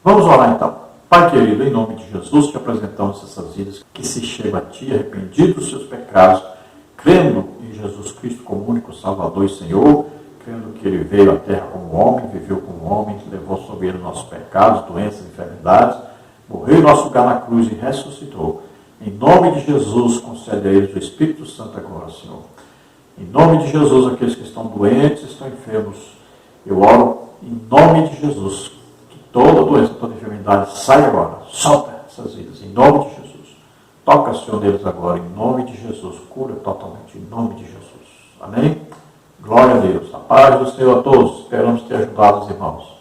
Vamos orar então. Pai querido, em nome de Jesus, te apresentamos essas vidas que se chegam a Ti, arrependidos dos seus pecados, crendo em Jesus Cristo como único Salvador e Senhor, crendo que Ele veio à terra como homem, viveu como homem, levou sobre Ele nossos pecados, doenças, enfermidades, morreu em nosso lugar na cruz e ressuscitou. Em nome de Jesus, concede a eles o Espírito Santo agora, Senhor. Em nome de Jesus, aqueles que estão doentes, estão enfermos, eu oro em nome de Jesus, que toda doença, toda enfermidade saia agora, solta essas vidas, em nome de Jesus. Toca, Senhor, neles agora, em nome de Jesus, cura totalmente, em nome de Jesus. Amém? Glória a Deus. A paz do Senhor a todos. Esperamos ter ajudado os irmãos.